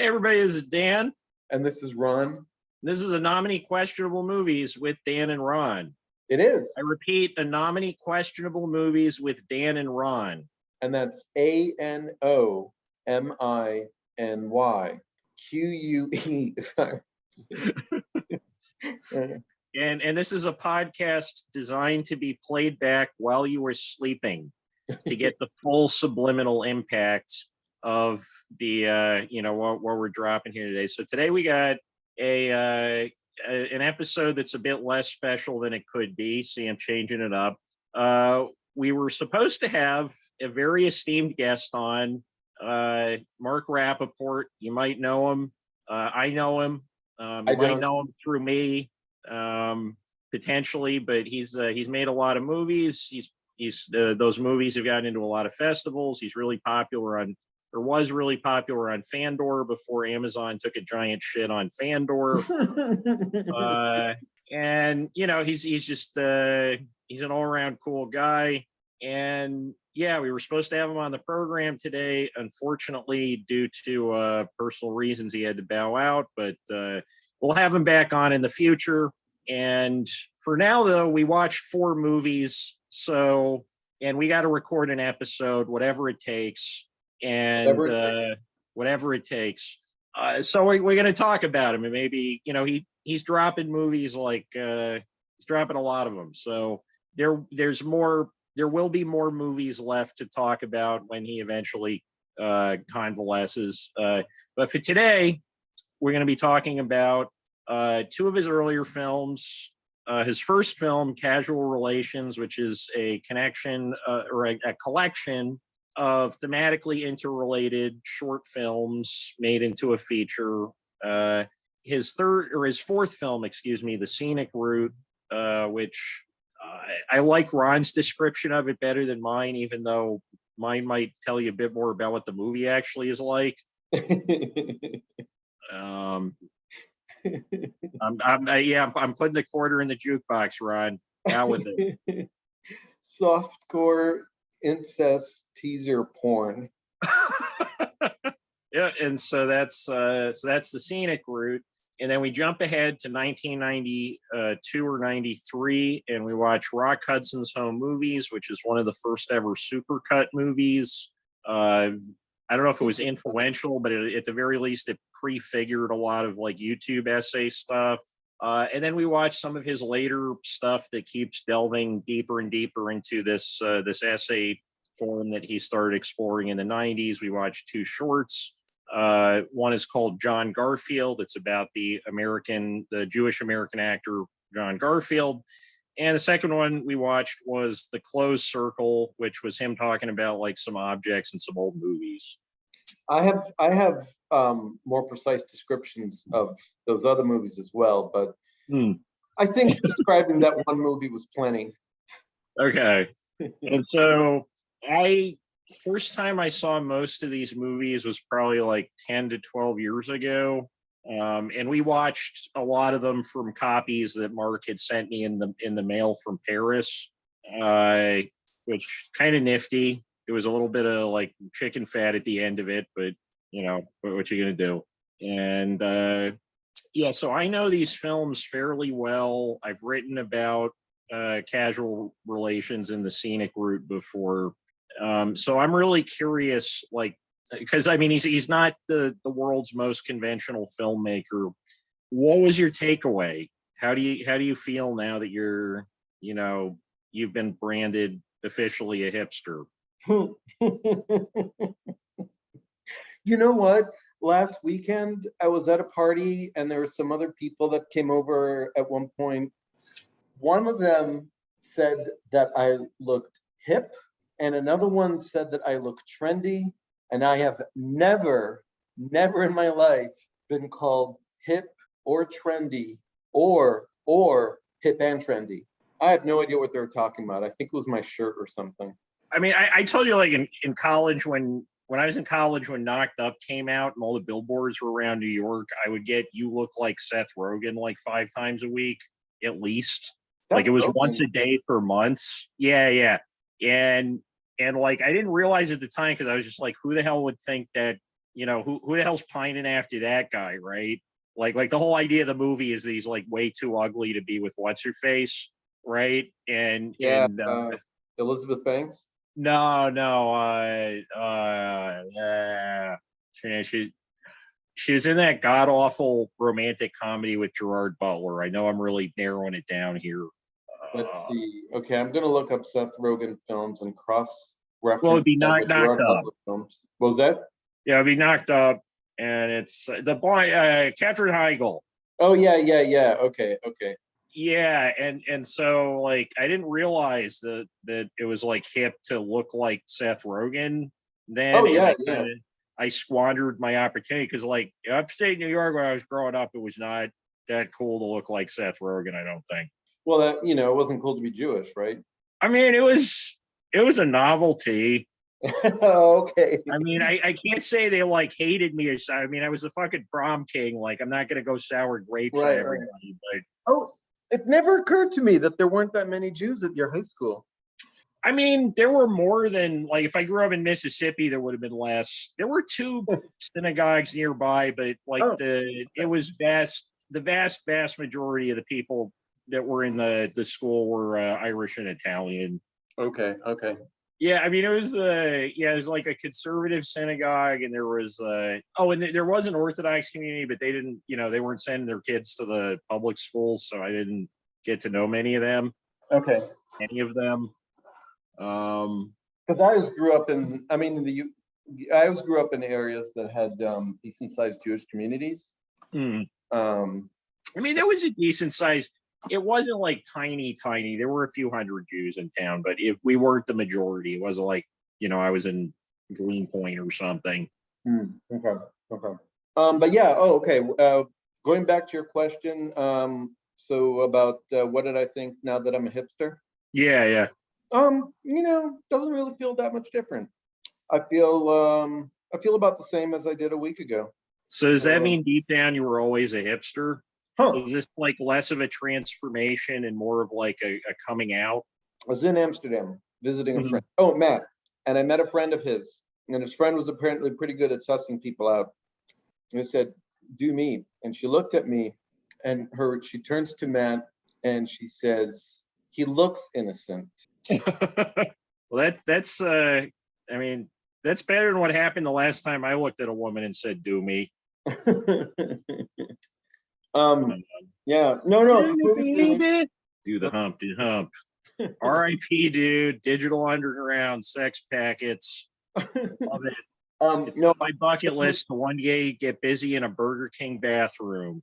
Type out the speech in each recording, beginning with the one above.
Hey everybody, this is Dan. And this is Ron. This is a Nominee Questionable Movies with Dan and Ron. It is. I repeat, a Nominee Questionable Movies with Dan and Ron. And that's ANOMINY QUE. And this is a podcast designed to be played back while you were sleeping to get the full subliminal impact of the what we're dropping here today. So today we got an episode that's a bit less special than it could be. See, I'm changing it up. We were supposed to have a very esteemed guest on, Mark Rapport. You might know him. I know him. You might know him through me, potentially, but he's made a lot of movies. He's those movies have gotten into a lot of festivals. He's really popular was really popular on Fandor before Amazon took a giant shit on Fandor. And he's just he's an all-around cool guy. And yeah, we were supposed to have him on the program today. Unfortunately, due to personal reasons, he had to bow out, but we'll have him back on in the future. And for now, though, we watched 4 movies. And we got to record an episode, whatever it takes. And whatever it takes. So we're going to talk about him, and maybe he's dropping movies like he's dropping a lot of them. So there will be more movies left to talk about when he eventually convalesces. But for today, we're going to be talking about 2 of his earlier films. His first film, Casual Relations, which is a connection or a collection of thematically interrelated short films made into a feature. His fourth film, The Scenic Route, which I like Ron's description of it better than mine, even though mine might tell you a bit more about what the movie actually is like. I'm putting the quarter in the jukebox, Ron. Out with it. Softcore incest teaser porn. Yeah, and so that's the Scenic Route. And then we jump ahead to 1992 or 93, and we watch HUDSON'S Home Movies, which is one of the first ever supercut movies. I don't know if it was influential, but at the very least, it prefigured a lot of like YouTube essay stuff. And then we watch some of his later stuff that keeps delving deeper and deeper into this essay form that he started exploring in the 90s. We watched 2 shorts. One is called John Garfield. It's about the Jewish American actor John Garfield. And the second one we watched was The Closed Circle, which was him talking about like some objects and some old movies. I have more precise descriptions of those other movies as well, but I think describing that one movie was plenty. Okay. And so first time I saw most of these movies was probably like 10 to 12 years ago. And we watched a lot of them from copies that Mark had sent me in the mail from Paris, which kind of nifty. There was a little bit of like chicken fat at the end of it, but what you gonna do? And so I know these films fairly well. I've written about Casual Relations in the Scenic Route before. So I'm really curious, like, because I mean he's not the world's most conventional filmmaker. What was your takeaway? How do you feel now that you've been branded officially a hipster? You know what? Last weekend I was at a party and there were some other people that came over at one point. One of them said that I looked hip, and another one said that I look trendy. And I have never in my life been called hip or trendy or hip and trendy. I have no idea what they were talking about. I think it was my shirt or something. I mean, I told you, like in college, when I was in college, when Knocked Up came out and all the billboards were around New York, I would get "You Look Like Seth Rogen" like 5 times a week at least. Like it was once a day for months. Yeah. And like I didn't realize at the time, because I was just like, who the hell would think that who the hell's pining after that guy, right? Like the whole idea of the movie is that he's like way too ugly to be with what's her face, right? And Yeah, Elizabeth Banks. no, she was in that god awful romantic comedy with Gerard Butler. I know I'm really narrowing it down here. Let's see. Okay, I'm gonna look up Seth Rogen films and cross reference Well, it'd be that with knocked Gerard up. Butler films. What was that? Yeah, it'd be knocked up, and it's the boy, Katherine Heigl. Oh yeah. Okay. Yeah, and so like I didn't realize that it was like hip to look like Seth Rogen then. Oh and yeah, I squandered my opportunity because like upstate New York when I was growing up, it was not that cool to look like Seth Rogen, I don't think. Well, that it wasn't cool to be Jewish, right? I mean, it was a novelty. Okay. I mean, I can't say they like hated me or so. I mean, I was the fucking prom king. Like, I'm not gonna go sour grapes on everybody, but Oh, it never occurred to me that there weren't that many Jews at your high school. I mean, there were more than like if I grew up in Mississippi, there would have been less. There were 2 synagogues nearby, but like it was the vast majority of the people that were in the school were Irish and Italian. Okay. Yeah, I mean it was like a conservative synagogue, and there was and there was an Orthodox community, but they didn't, they weren't sending their kids to the public schools, so I didn't get to know many of them. Okay. Any of them. Because I always grew up in, I always grew up in areas that had decent sized Jewish communities. I mean, there was a decent sized. It wasn't like tiny. There were a few hundred Jews in town, but we weren't the majority. It wasn't like I was in Greenpoint or something. Okay. But yeah. Oh, okay. Going back to your question. So about what did I think now that I'm a hipster? Yeah. Doesn't really feel that much different. I feel about the same as I did a week ago. So does that mean deep down you were always a hipster? Huh. Is this like less of a transformation and more of like a coming out? I was in Amsterdam visiting a friend. Oh, Matt. And I met a friend of his. And his friend was apparently pretty good at sussing people out. And I said, do me. And she looked at me and she turns to Matt and she says, he looks innocent. Well, that's I mean, that's better than what happened the last time I looked at a woman and said, do me. Yeah, no. Do the hump. R.I.P. dude. Digital Underground, sex packets. Love it. No, my bucket list to one day get busy in a Burger King bathroom.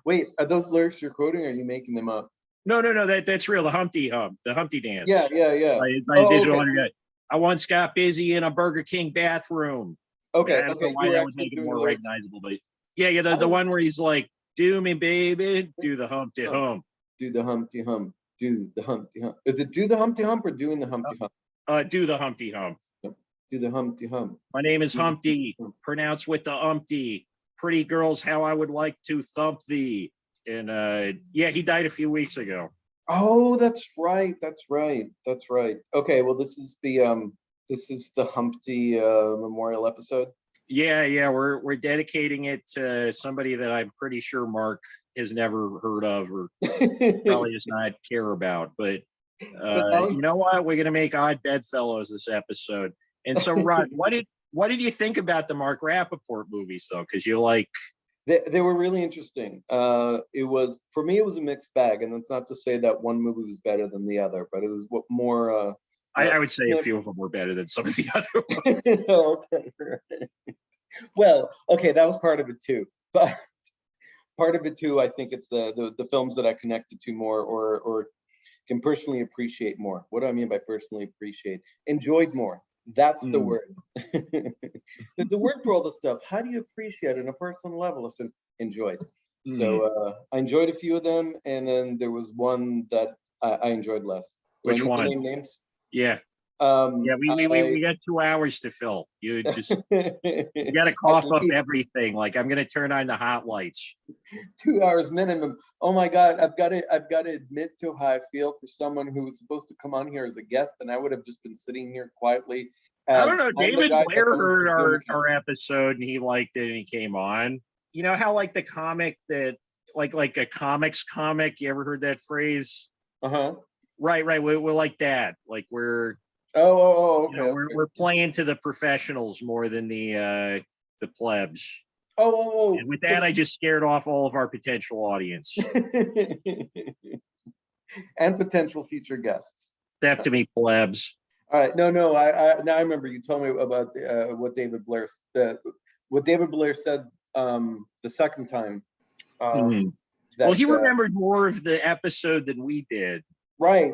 Wait, are those lyrics you're quoting, or are you making them up? No, that's real. The Humpty Hump, the Humpty Dance. Yeah. By Digital Underground. I once got busy in a Burger King bathroom. Okay. I don't know why that would make it more recognizable, but yeah, the one where he's like, do me, baby, do the Humpty Hump. Do the Humpty Hump. Do the Humpty Hump. Is it do the Humpty Hump or doing the Humpty Hump? Do the Humpty Hump. Do the Humpty Hump. My name is Humpty, pronounced with the umpty. Pretty girls, how I would like to thump thee. And he died a few weeks ago. Oh, that's right. Okay, well, this is the Humpty memorial episode. Yeah, we're dedicating it to somebody that I'm pretty sure Mark has never heard of or probably does not care about. But you know what? We're gonna make Odd Bedfellows this episode. And so, Rod, what did you think about the Mark Rappaport movies though? Because you like. They were really interesting. It was, for me, it was a mixed bag, and that's not to say that one movie was better than the other, but it was more. I would say a few of them were better than some of the other ones. Okay. Well, okay, that was part of it too, but part of it too, I think it's the films that I connected to more, or can personally appreciate more. What do I mean by personally appreciate? Enjoyed more. That's the word. The word for all this stuff. How do you appreciate it on a personal level? Listen, enjoyed. So I enjoyed a few of them, and then there was one that I enjoyed less. Which one? Name names? Yeah. We got 2 hours to fill. You just you got to cough up everything. Like I'm gonna turn on the hot lights. 2 hours minimum. Oh my God, I've got to admit to how I feel for someone who was supposed to come on here as a guest, and I would have just been sitting here quietly I as don't know. I'm the David guy that Blair owns the heard Zoom our account. episode and he liked it and he came on. You know how like the comic that like a comics comic. You ever heard that phrase? Uh-huh. Right, right. We're like that. Like Okay, okay. we're playing to the professionals more than the plebs. And with that, I just scared off all of our potential audience. And potential future guests. Step to me, plebs. All right. No. Now I remember you told me about what David Blair said the second time. Mhm. Well, That he remembered more of the episode than we did. Right.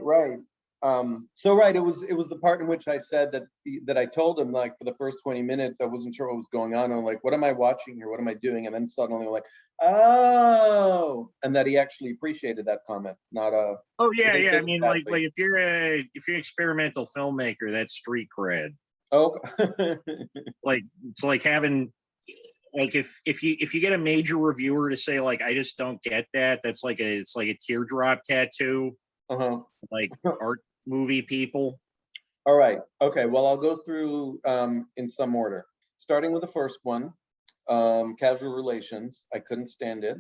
So right, it was the part in which I said that I told him, like, for the first 20 minutes I wasn't sure what was going on. I'm like, what am I watching here? What am I doing? And then suddenly like, oh, and that he actually appreciated that comment. Not Oh he yeah, didn't yeah. I take it mean, badly. like if you're an experimental filmmaker, that's street cred. Oh, Like it's like having like if you get a major reviewer to say like I just don't get that, it's like a teardrop tattoo, uh-huh. like art movie people. All right. Okay. Well, I'll go through in some order, starting with the first one, casual relations. I couldn't stand it.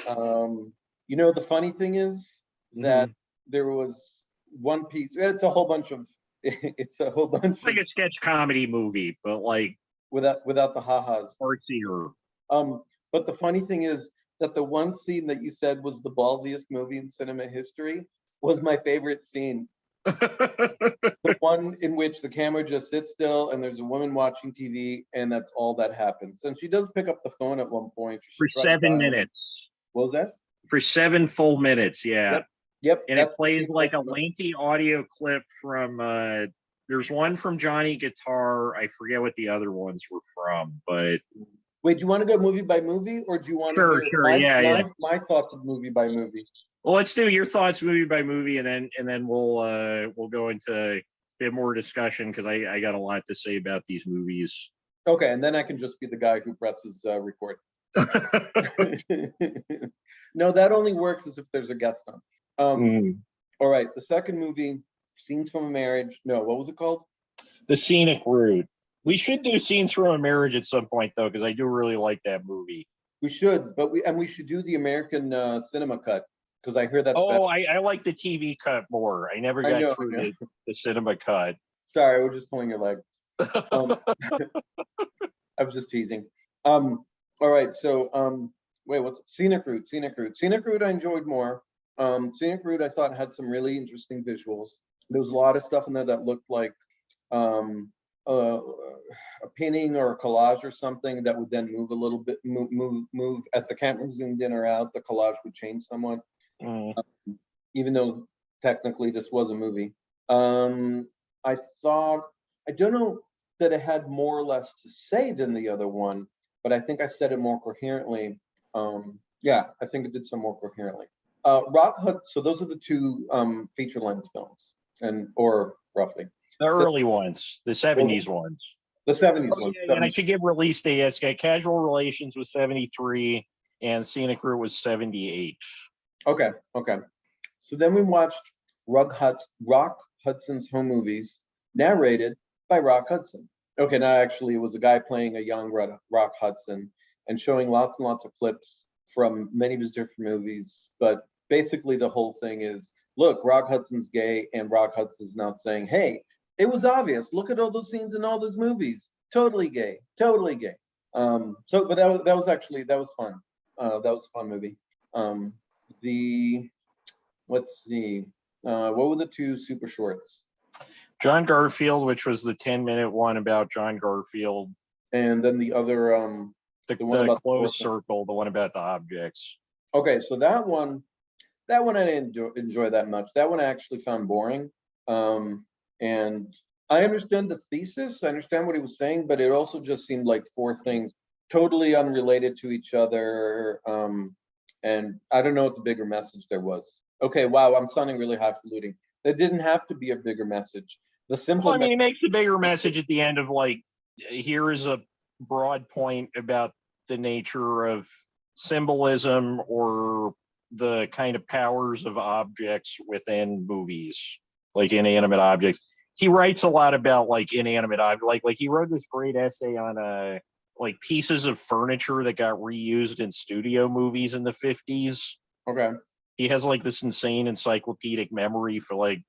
The funny thing is that Mhm. there was one piece. It's a whole bunch of. It's a whole bunch Like of a sketch comedy movie, but like without the ha-has. artsier. But the funny thing is that the one scene that you said was the ballsiest movie in cinema history was my favorite scene. The one in which the camera just sits still and there's a woman watching TV and that's all that happens. And she does pick up the phone at one point. She For tries 7 minutes. what was that? For 7 full minutes, yeah. Yep. And it That's the plays scene. like a lengthy audio clip from there's one from Johnny Guitar. I forget what the other ones were from, but Wait, do you want to go movie by movie, or do you want to sure, hear sure, yeah, yeah. my thoughts of movie by movie? Well, let's do your thoughts movie by movie, and then we'll go into a bit more discussion because I got a lot to say about these movies. Okay, and then I can just be the guy who presses record. No, that only works as if there's a guest on. All right, the second movie, Scenes from a Marriage. No, what was it called? The Scenic Route. We should do Scenes from a Marriage at some point though, because I do really like that movie. We should, but we should do the American cinema cut because I hear that's better. Oh, I like the TV cut more. I never got through the cinema cut. Sorry, I was just pulling your leg. I was just teasing. All right, so wait, what's Scenic Route? Scenic Route I enjoyed more. Scenic Route I thought had some really interesting visuals. There was a lot of stuff in there that looked like a painting or a collage or something that would then move a little bit, move as the camera zoomed in or out. The collage would change somewhat, even though technically this was a movie. I don't know that it had more or less to say than the other one, but I think I said it more coherently. Yeah, I think it did some more coherently. Rock Hudson. So those are the two feature-length films, or roughly. The early ones, the 70s ones. The 70s ones. Yeah, and I should give release dates. Casual Relations was 73 and Scenic Route was 78. Okay. So then we watched Rock Hudson's Home Movies, narrated by Rock Hudson. Okay, now actually it was a guy playing a young Rock Hudson and showing lots and lots of clips from many of his different movies. But basically the whole thing is, look, Rock Hudson's gay and Rock Hudson's not saying, hey, it was obvious. Look at all those scenes in all those movies. Totally gay. But that was fun. That was a fun movie. Let's see. What were the two super shorts? John Garfield, which was the 10-minute one about John Garfield. And then the other, the one about closed circle, the one about the objects. Okay, so that one I didn't enjoy that much. That one I actually found boring. And I understand the thesis, I understand what he was saying, but it also just seemed like four things totally unrelated to each other. And I don't know what the bigger message there was. Okay, wow, I'm sounding really highfalutin. There didn't have to be a bigger message. The simple. Well, I mean, he makes a bigger message at the end of like, here is a broad point about the nature of symbolism or the kind of powers of objects within movies, like inanimate objects. he writes a lot about like inanimate objects. Like he wrote this great essay on like pieces of furniture that got reused in studio movies in the 50s. Okay. He has like this insane encyclopedic memory for like,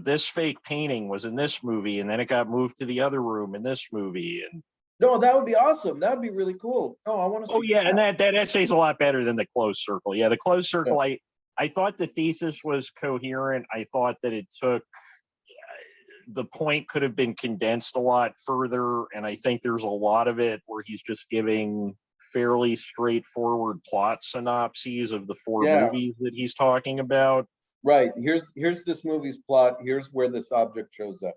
this fake painting was in this movie and then it got moved to the other room in this movie. And No, that would be awesome. That would be really cool. Oh, I want to see. oh yeah, and that essay's a lot better than the closed circle. Yeah, the closed circle, Yeah. I thought the thesis was coherent. I thought that it took the point could have been condensed a lot further, and I think there's a lot of it where he's just giving fairly straightforward plot synopses of the four Yeah. movies that he's talking about. Right. Here's this movie's plot. Here's where this object shows up.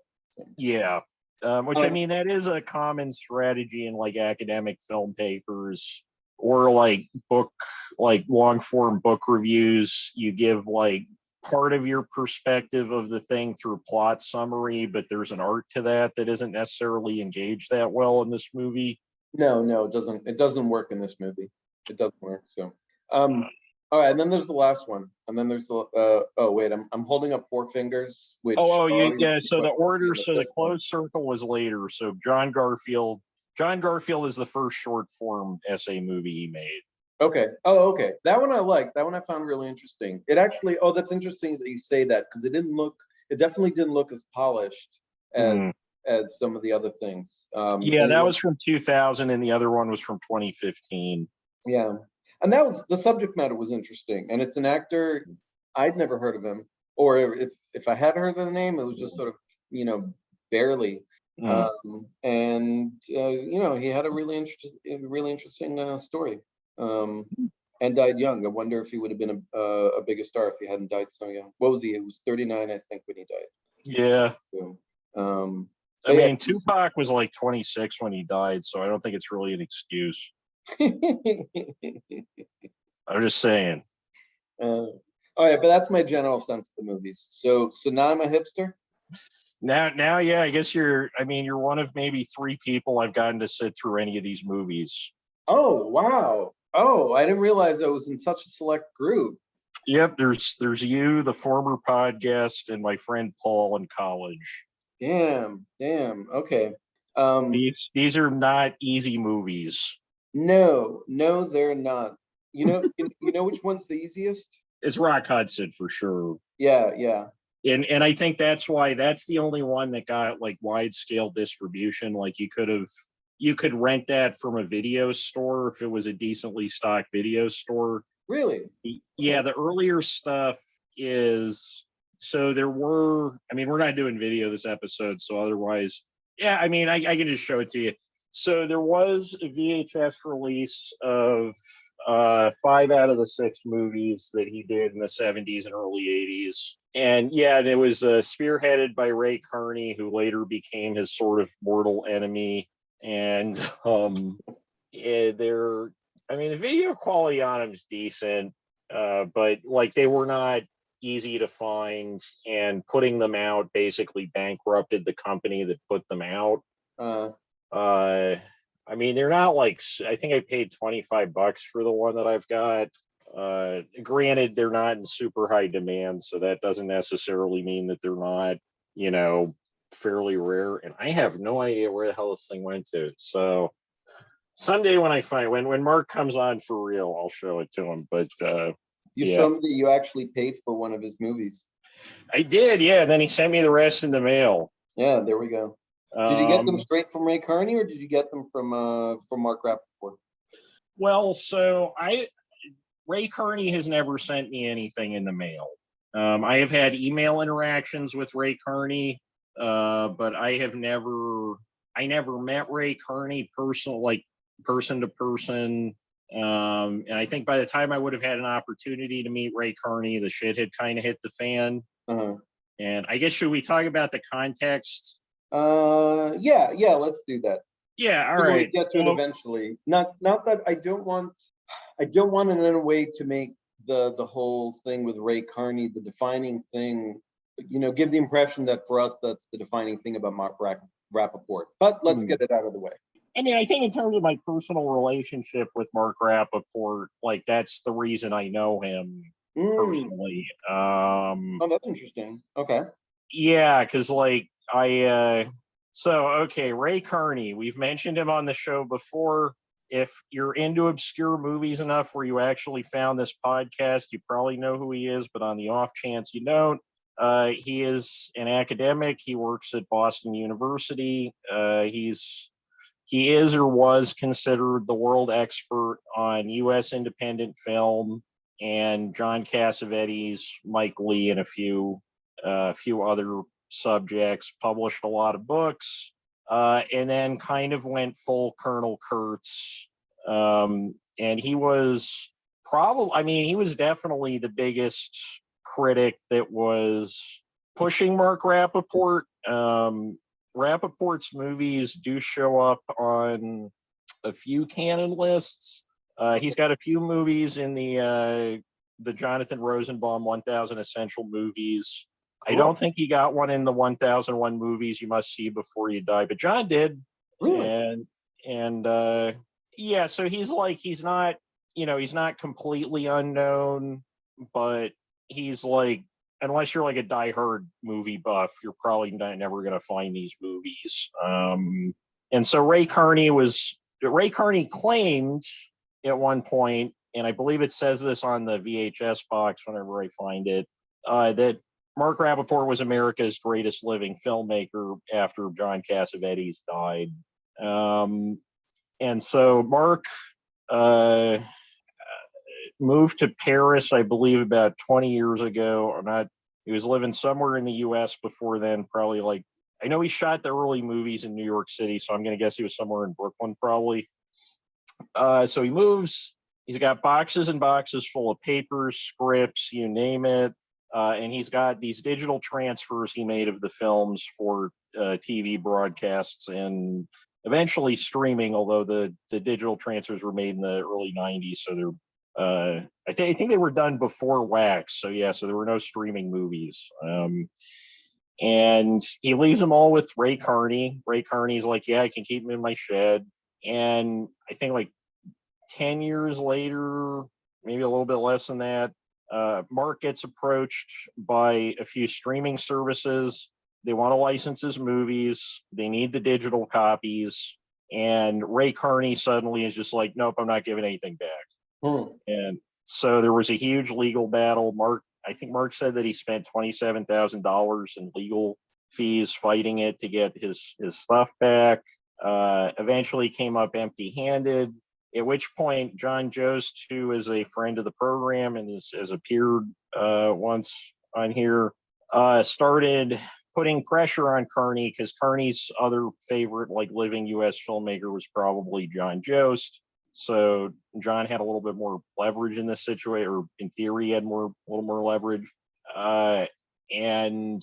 Yeah. Which I mean, that is a common strategy in like academic film papers or like long form book reviews. You give like part of your perspective of the thing through plot summary, but there's an art to that isn't necessarily engaged that well in this movie. No, it doesn't work in this movie. It doesn't work. So, all right, and then there's the last one, and then there's the oh wait, I'm holding up four fingers. Which So the order, so the closed circle was later. So John Garfield is the first short form essay movie he made. Okay. Oh, okay. That one I like. That one I found really interesting. It actually, that's interesting that you say that because it definitely didn't look as polished as some of the other things. That was from 2000 and the other one was from 2015. Yeah. And the subject matter was interesting. And it's an actor, I'd never heard of him. Or if I had heard of the name, it was just sort of, barely. And he had a really interesting story. And died young. I wonder if he would have been a bigger star if he hadn't died so young. What was he? He was 39, I think, when he died. Yeah. So, I mean, Tupac was like 26 when he died, so I don't think it's really an excuse. I'm just saying. All right, but that's my general sense of the movies. So now I'm a hipster? Now, yeah, I guess you're one of maybe three people I've gotten to sit through any of these movies. Oh, wow. Oh, I didn't realize I was in such a select group. Yep, there's you, the former podcast, and my friend Paul in college. Damn. Okay. These are not easy movies. No, they're not. You know which one's the easiest? It's Rock Hudson for sure. Yeah. And I think that's why that's the only one that got like wide scale distribution. Like you could rent that from a video store if it was a decently stocked video store. Really? Yeah, the earlier stuff is so there were. I mean, we're not doing video this episode, so otherwise, yeah. I mean, I can just show it to you. So there was a VHS release of 5 out of the 6 movies that he did in the 70s and early 80s. And yeah, it was spearheaded by Ray Kearney, who later became his sort of mortal enemy. And the video quality on them is decent, but like they were not easy to find, and putting them out basically bankrupted the company that put them out. I mean, they're not like, I think I paid $25 for the one that I've got. Granted, they're not in super high demand, so that doesn't necessarily mean that they're not, fairly rare. And I have no idea where the hell this thing went to. So someday when Mark comes on for real, I'll show it to him. But you show him that you actually paid for one of his movies. I did, yeah. And then he sent me the rest in the mail. Yeah, there we go. Did you get them straight from Ray Kearney, or did you get them from Mark Rapport? Well, so Ray Kearney has never sent me anything in the mail. I have had email interactions with Ray Kearney, but I never met Ray Kearney person to person. And I think by the time I would have had an opportunity to meet Ray Kearney, the shit had kind of hit the fan. And I guess, should we talk about the context? Yeah, let's do that. Yeah, all right. We'll get to it eventually. Not that I don't want in any way to make the whole thing with Ray Kearney the defining thing, give the impression that for us that's the defining thing about Mark Rappaport. But let's get it out of the way. I mean, I think in terms of my personal relationship with Mark Rappaport, like that's the reason I know him personally. Oh, that's interesting. Okay. Yeah, because like Okay, Ray Kearney. We've mentioned him on the show before. If you're into obscure movies enough where you actually found this podcast, you probably know who he is, but on the off chance you don't, he is an academic. He works at Boston University. He is or was considered the world expert on U.S. independent film, and John Cassavetes, Mike Lee, and a few other subjects. Published a lot of books, and then kind of went full Colonel Kurtz. And he was he was definitely the biggest critic that was pushing Mark Rappaport. Rappaport's movies do show up on a few canon lists. He's got a few movies in the Jonathan Rosenbaum 1000 Essential Movies. Cool. I don't think he got one in the 1001 Movies You Must See Before You Die, but John did. Really? And yeah, so he's not completely unknown, but he's like, unless you're like a diehard movie buff, you're probably never going to find these movies. And so Ray Kearney claimed at one point, and I believe it says this on the VHS box whenever I find it, that Mark Rapport was America's greatest living filmmaker after John Cassavetes died. And so Mark moved to Paris, I believe, about 20 years ago. Or not, he was living somewhere in the U.S. before then, probably like, I know he shot the early movies in New York City, so I'm going to guess he was somewhere in Brooklyn, probably. So he moves. He's got boxes and boxes full of papers, scripts, you name it. And he's got these digital transfers he made of the films for TV broadcasts and eventually streaming, although the digital transfers were made in the early 90s. So they're I think they were done before Wax. So yeah, so there were no streaming movies. And he leaves them all with Ray Kearney. Ray Kearney's like, yeah, I can keep them in my shed. And I think like 10 years later, maybe a little bit less than that, Mark gets approached by a few streaming services. They want to license his movies. They need the digital copies. And Ray Kearney suddenly is just like, nope, I'm not giving anything back. And so there was a huge legal battle. I think Mark said that he spent $27,000 in legal fees fighting it to get his stuff back. Eventually came up empty-handed, at which point John Jost, who is a friend of the program and has appeared once on here, started putting pressure on Kearney, because Kearney's other favorite like living U.S. filmmaker was probably John Jost. So John had a little bit more leverage in this situation, or in theory, he had a little more leverage. And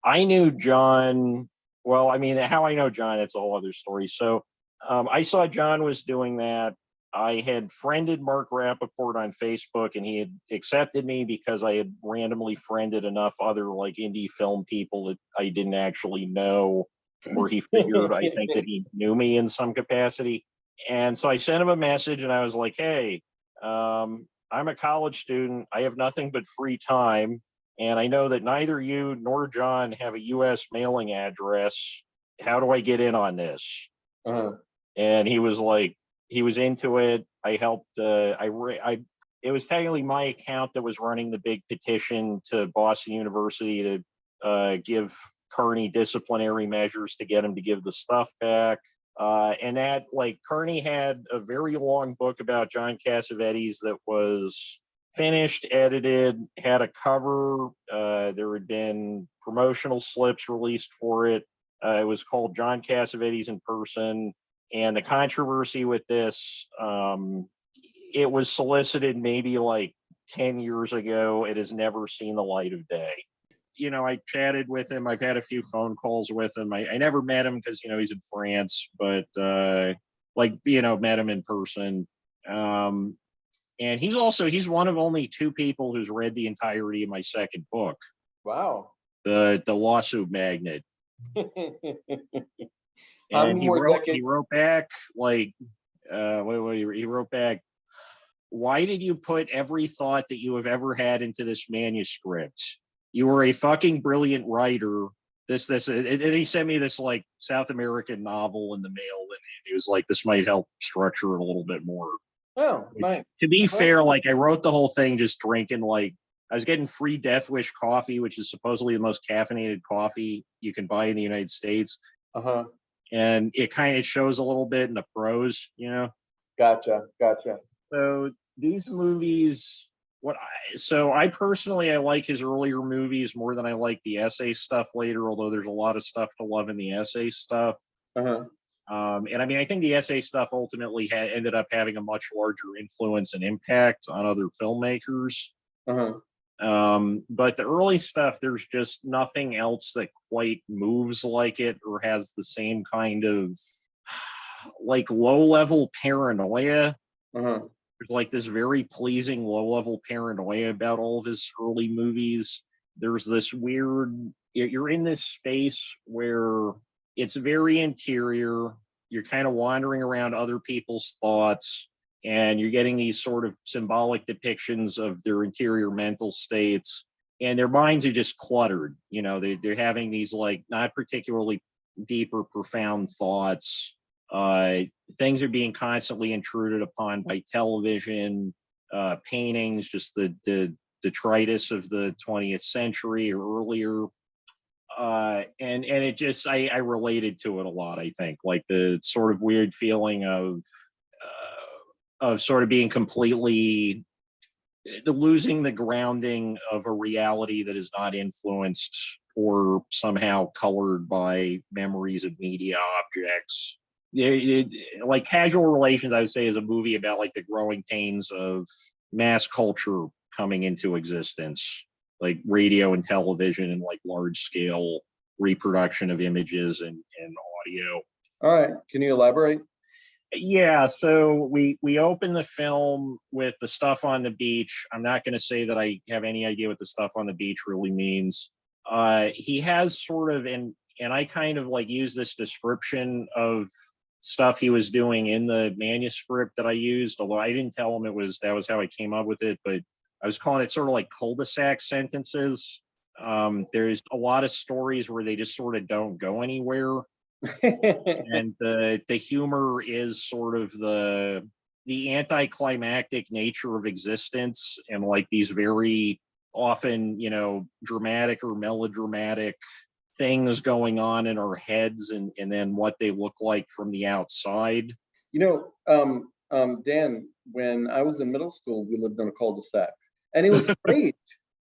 I knew John. Well, I mean, how I know John, that's a whole other story. So I saw John was doing that. I had friended Mark Rapport on Facebook, and he had accepted me because I had randomly friended enough other like indie film people that I didn't actually know, where he figured I think that he knew me in some capacity. And so I sent him a message, and I was like, hey, I'm a college student. I have nothing but free time. And I know that neither you nor John have a U.S. mailing address. How do I get in on this? And he was like, he was into it. I helped. It was technically my account that was running the big petition to Boston University to give Kearney disciplinary measures to get him to give the stuff back. And that, like, Kearney had a very long book about John Cassavetes that was finished, edited, had a cover. There had been promotional slips released for it. It was called John Cassavetes in Person. And the controversy with this, it was solicited maybe like 10 years ago. It has never seen the light of day. You know, I chatted with him. I've had a few phone calls with him. I never met him because, you know, he's in France, but met him in person. And he's one of only two people who's read the entirety of my second book. Wow. The Lawsuit Magnet. And he wrote back like, he wrote back, why did you put every thought that you have ever had into this manuscript? You were a fucking brilliant writer. and he sent me this like South American novel in the mail, and he was like, this might help structure it a little bit more. Oh, nice. To be fair, like I wrote the whole thing just drinking, like I was getting free Death Wish coffee, which is supposedly the most caffeinated coffee you can buy in the United States. Uh-huh. And it kind of shows a little bit in the prose, you know? Gotcha. So these movies, I personally, I like his earlier movies more than I like the essay stuff later, although there's a lot of stuff to love in the essay stuff. Uh-huh. And I mean, I think the essay stuff ultimately ended up having a much larger influence and impact on other filmmakers. Uh-huh. But the early stuff, there's just nothing else that quite moves like it or has the same kind of like low-level paranoia. Uh-huh. There's like this very pleasing low-level paranoia about all of his early movies. There's this weird, you're in this space where it's very interior. You're kind of wandering around other people's thoughts, and you're getting these sort of symbolic depictions of their interior mental states, and their minds are just cluttered. You know, they're having these like not particularly deep or profound thoughts. Things are being constantly intruded upon by television, paintings, just the detritus of the 20th century or earlier. And it just, I related to it a lot, I think, like the sort of weird feeling of sort of being completely losing the grounding of a reality that is not influenced or somehow colored by memories of media objects. Like Casual Relations, I would say, is a movie about like the growing pains of mass culture coming into existence, like radio and television and like large scale reproduction of images and audio. All right. Can you elaborate? Yeah, so we open the film with the stuff on the beach. I'm not going to say that I have any idea what the stuff on the beach really means. He has sort of, and I kind of like use this description of stuff he was doing in the manuscript that I used, although I didn't tell him that was how I came up with it, but I was calling it sort of like cul-de-sac sentences. There's a lot of stories where they just sort of don't go anywhere. And the humor is sort of the anticlimactic nature of existence, and like these very often, you know, dramatic or melodramatic things going on in our heads, and then what they look like from the outside. You know, Dan, when I was in middle school, we lived on a cul-de-sac, and it was great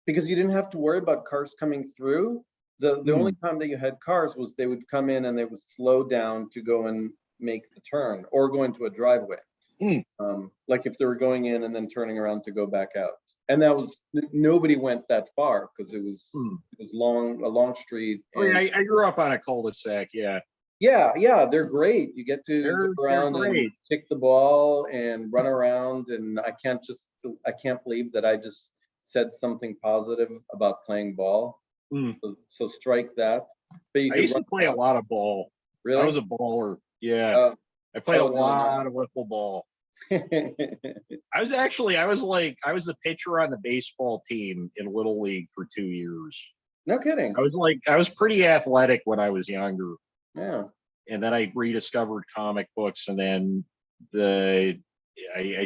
because you didn't have to worry about cars coming through. The only time that you had cars was they would come in and they would slow down to go and make the turn or go into a driveway. Like if they were going in and then turning around to go back out. And that was, nobody went that far because it was a long street. And, I grew up on a cul-de-sac. Yeah, they're great. You get to go around and kick the ball and run around. And I can't believe that I just said something positive about playing ball. So strike that. But I used to play a lot of ball. Really? I was a baller. Yeah. I played a lot of wiffle ball. I was the pitcher on the baseball team in Little League for 2 years. No kidding. I was pretty athletic when I was younger. Yeah. And then I rediscovered comic books, and then I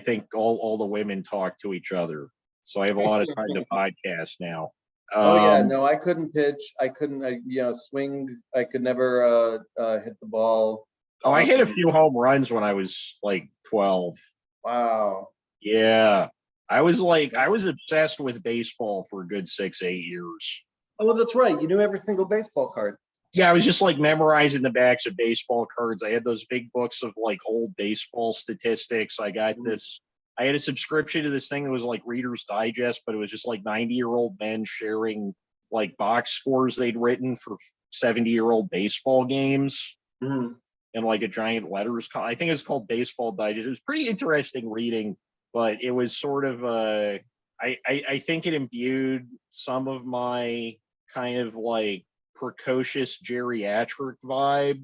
think all the women talk to each other. So I have a lot of time to podcast now. No, I couldn't pitch. I couldn't, swing. I could never hit the ball. I hit a few home runs when I was like 12. Wow. Yeah. I was obsessed with baseball for a good 6-8 years. Oh, that's right. You knew every single baseball card. Yeah, I was just like memorizing the backs of baseball cards. I had those big books of like old baseball statistics. I got this. I had a subscription to this thing that was like Reader's Digest, but it was just like 90-year-old men sharing like box scores they'd written for 70-year-old baseball games. And like a giant letters. I think it's called Baseball Digest. It was pretty interesting reading, but it was sort of I think it imbued some of my kind of like precocious geriatric vibe,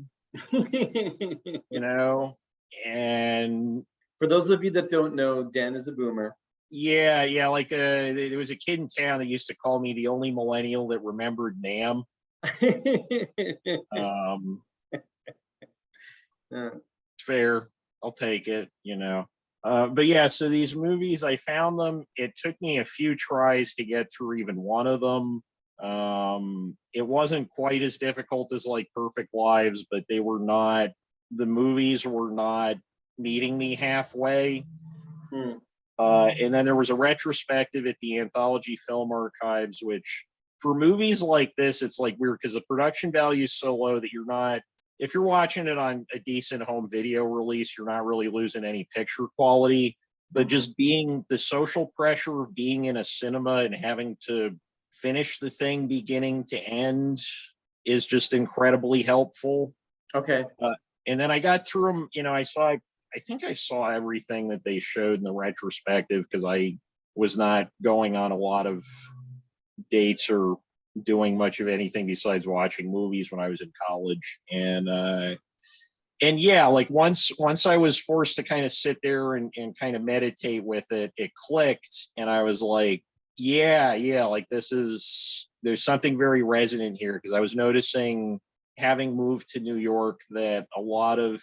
you know. And for those of you that don't know, Dan is a boomer. Yeah. Like there was a kid in town that used to call me the only millennial that remembered NAMM. Um, Yeah. Fair, I'll take it, you know. But yeah, so these movies, I found them. It took me a few tries to get through even one of them. It wasn't quite as difficult as like Perfect Lives, but the movies were not meeting me halfway. Hmm. And then there was a retrospective at the Anthology Film Archives, which for movies like this, it's like weird because the production value is so low that if you're watching it on a decent home video release, you're not really losing any picture quality. But just being the social pressure of being in a cinema and having to finish the thing beginning to end is just incredibly helpful. Okay. And then I got through them, I think I saw everything that they showed in the retrospective because I was not going on a lot of dates or doing much of anything besides watching movies when I was in college. And yeah, like once I was forced to kind of sit there and kind of meditate with it, it clicked. And I was like, yeah, like there's something very resonant here because I was noticing having moved to New York that a lot of,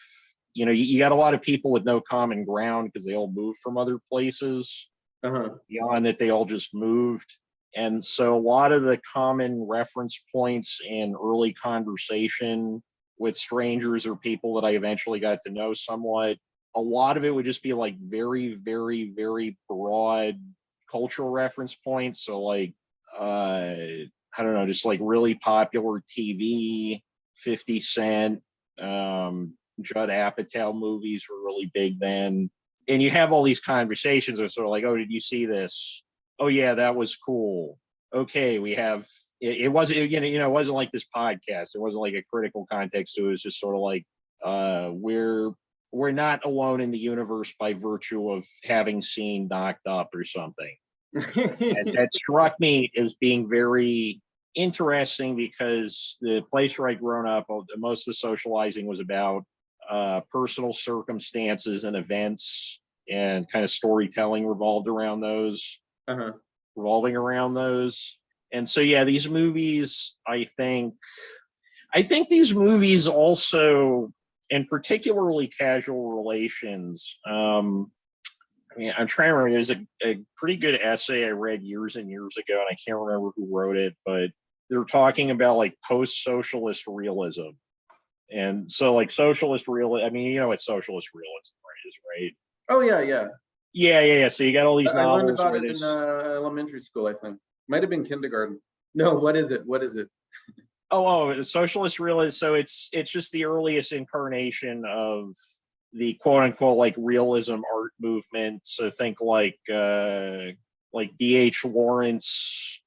you got a lot of people with no common ground because they all moved from other places beyond that they all just moved. And so a lot of the common reference points in early conversation with strangers or people that I eventually got to know somewhat, a lot of it would just be like very, very, very broad cultural reference points. So like, I don't know, just like really popular TV, 50 Cent, Judd Apatow movies were really big then. And you have all these conversations where sort of like, oh, did you see this? Oh yeah, that was cool. Okay, we have it wasn't it wasn't like this podcast. It wasn't like a critical context. It was just sort of like we're not alone in the universe by virtue of having seen Knocked Up or something. And that struck me as being very interesting because the place where I'd grown up, most of the socializing was about personal circumstances and events, and kind of storytelling revolving around those. And so yeah, these movies, I think these movies also, and particularly Casual Relations, I mean, I'm trying to remember. There's a pretty good essay I read years and years ago, and I can't remember who wrote it, but they're talking about like post-socialist realism. And so like socialist real, I mean, you know what socialist realism is, right? Oh yeah. Yeah. So you got all these I learned novels about where it in elementary school, I think. Might have been kindergarten. No, what is it? socialist realism. So it's just the earliest incarnation of the quote unquote like realism art movement. So think like D.H. Lawrence,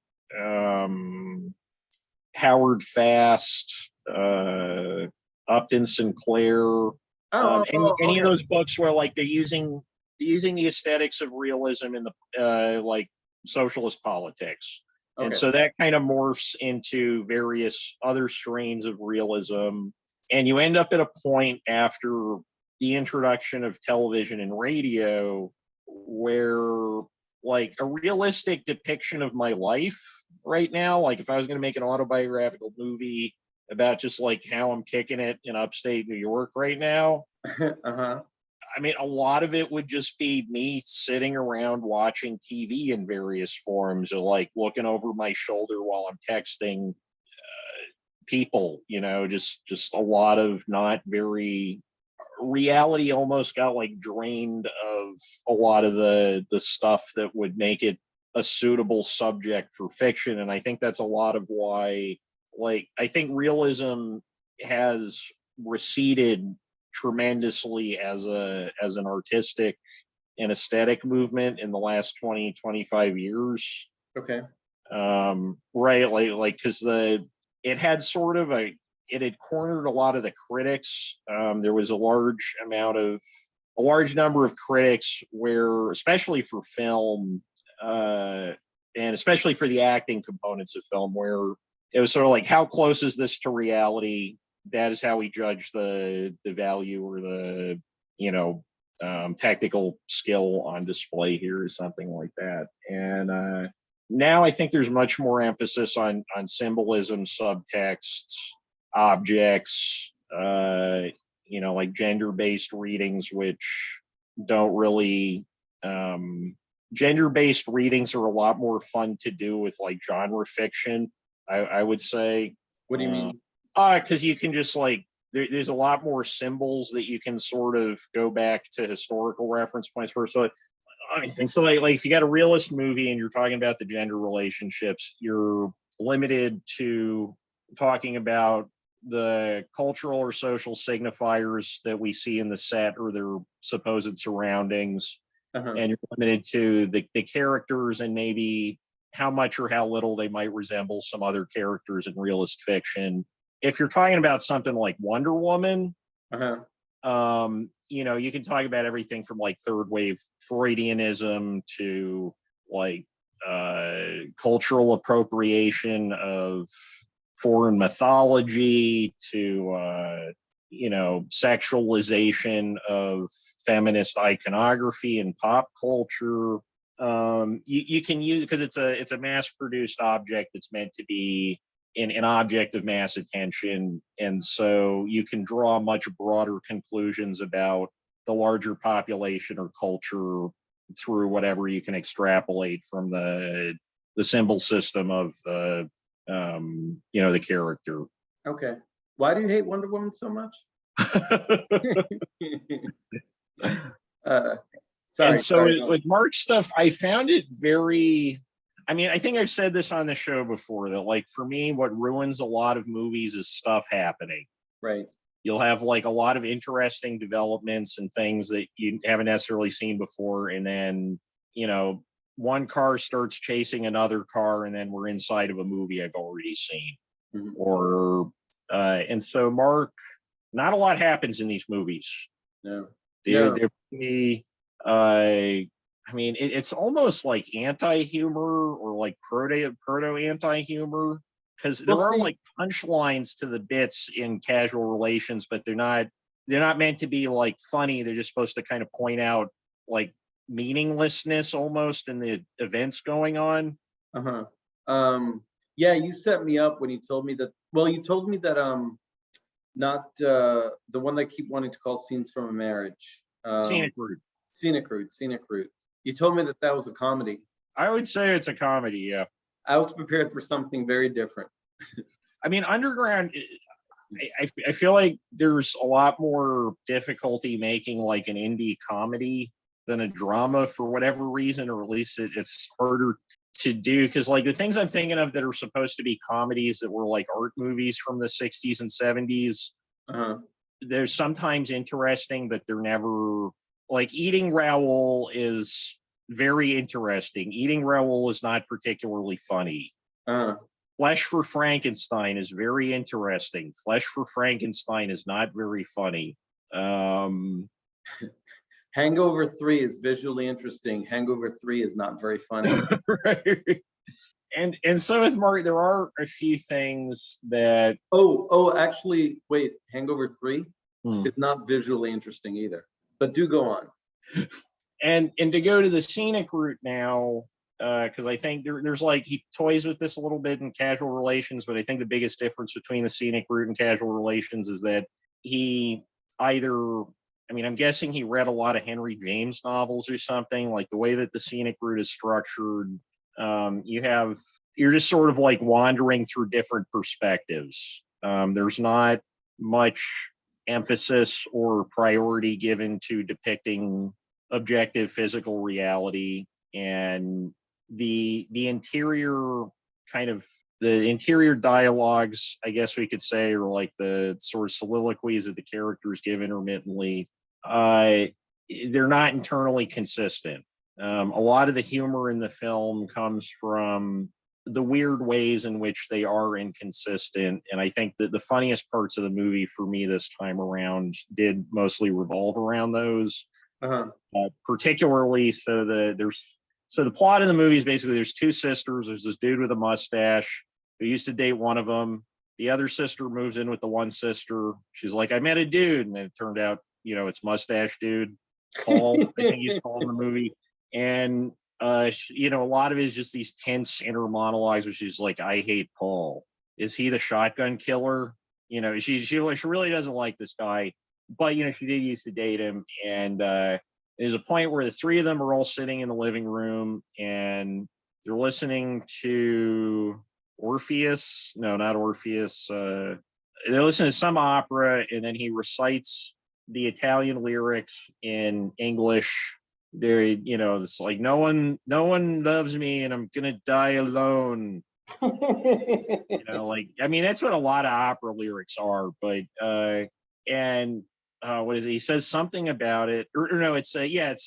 Howard Fast, Upton Sinclair, any of Okay. those books where like they're using the aesthetics of realism in the like socialist politics. Okay. And so that kind of morphs into various other strains of realism. And you end up at a point after the introduction of television and radio where like a realistic depiction of my life right now, like if I was going to make an autobiographical movie about just like how I'm kicking it in upstate New York right now, I mean, a lot of it would just be me sitting around watching TV in various forms, or like looking over my shoulder while I'm texting people. Just a lot of not very reality. Almost got like drained of a lot of the stuff that would make it a suitable subject for fiction. And I think that's a lot of why, like, I think realism has receded tremendously as an artistic and aesthetic movement in the last 20-25 years. Okay. Right, like because it had sort of it had cornered a lot of the critics. There was a large number of critics where, especially for film, and especially for the acting components of film, where it was sort of like, how close is this to reality? That is how we judge the value or the technical skill on display here, or something like that. And now I think there's much more emphasis on symbolism, subtexts, objects, like gender-based readings, which don't really gender-based readings are a lot more fun to do with like genre fiction, I would say. What do you mean? Because you can just like there's a lot more symbols that you can sort of go back to historical reference points for. So I think so. Like if you got a realist movie and you're talking about the gender relationships, you're limited to talking about the cultural or social signifiers that we see in the set or their supposed surroundings, and you're limited to the characters and maybe how much or how little they might resemble some other characters in realist fiction. If you're talking about something like Wonder Woman, you can talk about everything from like third wave Freudianism to like cultural appropriation of foreign mythology to sexualization of feminist iconography and pop culture. You can use, because it's a mass-produced object that's meant to be an object of mass attention, and so you can draw much broader conclusions about the larger population or culture through whatever you can extrapolate from the symbol system of the character. Okay. Why do you hate Wonder Woman so much? Sorry. And so with Mark's stuff, I found it very, I think I've said this on the show before, that like for me, what ruins a lot of movies is stuff happening. Right. You'll have like a lot of interesting developments and things that you haven't necessarily seen before. And then, one car starts chasing another car and then we're inside of a movie I've already seen. And so Mark, not a lot happens in these movies. No. They're pretty, it's almost like anti-humor or like proto anti-humor, because there are like punchlines to the bits in Casual Relations, but they're not meant to be like funny. They're just supposed to kind of point out like meaninglessness almost in the events going on. Yeah, you set me up when you told me that. Well, you told me that not the one that I keep wanting to call Scenes from a Marriage. Scenic Route. Scenic Route. You told me that was a comedy. I would say it's a comedy, yeah. I was prepared for something very different. Underground, I feel like there's a lot more difficulty making like an indie comedy than a drama for whatever reason, or at least it's harder to do, because like the things I'm thinking of that are supposed to be comedies that were like art movies from the 60s and 70s, they're sometimes interesting, but they're never like Eating Raoul is very interesting. Eating Raoul is not particularly funny. Flesh for Frankenstein is very interesting. Flesh for Frankenstein is not very funny. Hangover 3 is visually interesting. Hangover 3 is not very funny. Right. And so with Mark, there are a few things that actually, wait, Hangover 3 is not visually interesting either. But do go on. And to go to the Scenic Route now, because I think there's like, he toys with this a little bit in Casual Relations, but I think the biggest difference between the Scenic Route and Casual Relations is that he either, I'm guessing he read a lot of Henry James novels or something. Like the way that the Scenic Route is structured, you're just sort of like wandering through different perspectives. There's not much emphasis or priority given to depicting objective physical reality, and the interior dialogues, I guess we could say, or like the sort of soliloquies that the characters give intermittently, they're not internally consistent. A lot of the humor in the film comes from the weird ways in which they are inconsistent, and I think that the funniest parts of the movie for me this time around did mostly revolve around those. Particularly, so the plot of the movie is basically there's two sisters. There's this dude with a mustache who used to date one of them. The other sister moves in with the one sister. She's like, I met a dude, and then it turned out, it's mustache dude Paul. I think he's called in the movie. And A lot of it is just these tense inner monologues, which is like, I hate Paul. Is he the shotgun killer? She really doesn't like this guy, but she did used to date him. And there's a point where the three of them are all sitting in the living room and they're listening to Orpheus. No, not Orpheus. They're listening to some opera, and then he recites the Italian lyrics in English. It's like, no one loves me and I'm gonna die alone. That's what a lot of opera lyrics are. But what is it? He says something about it, or no, it's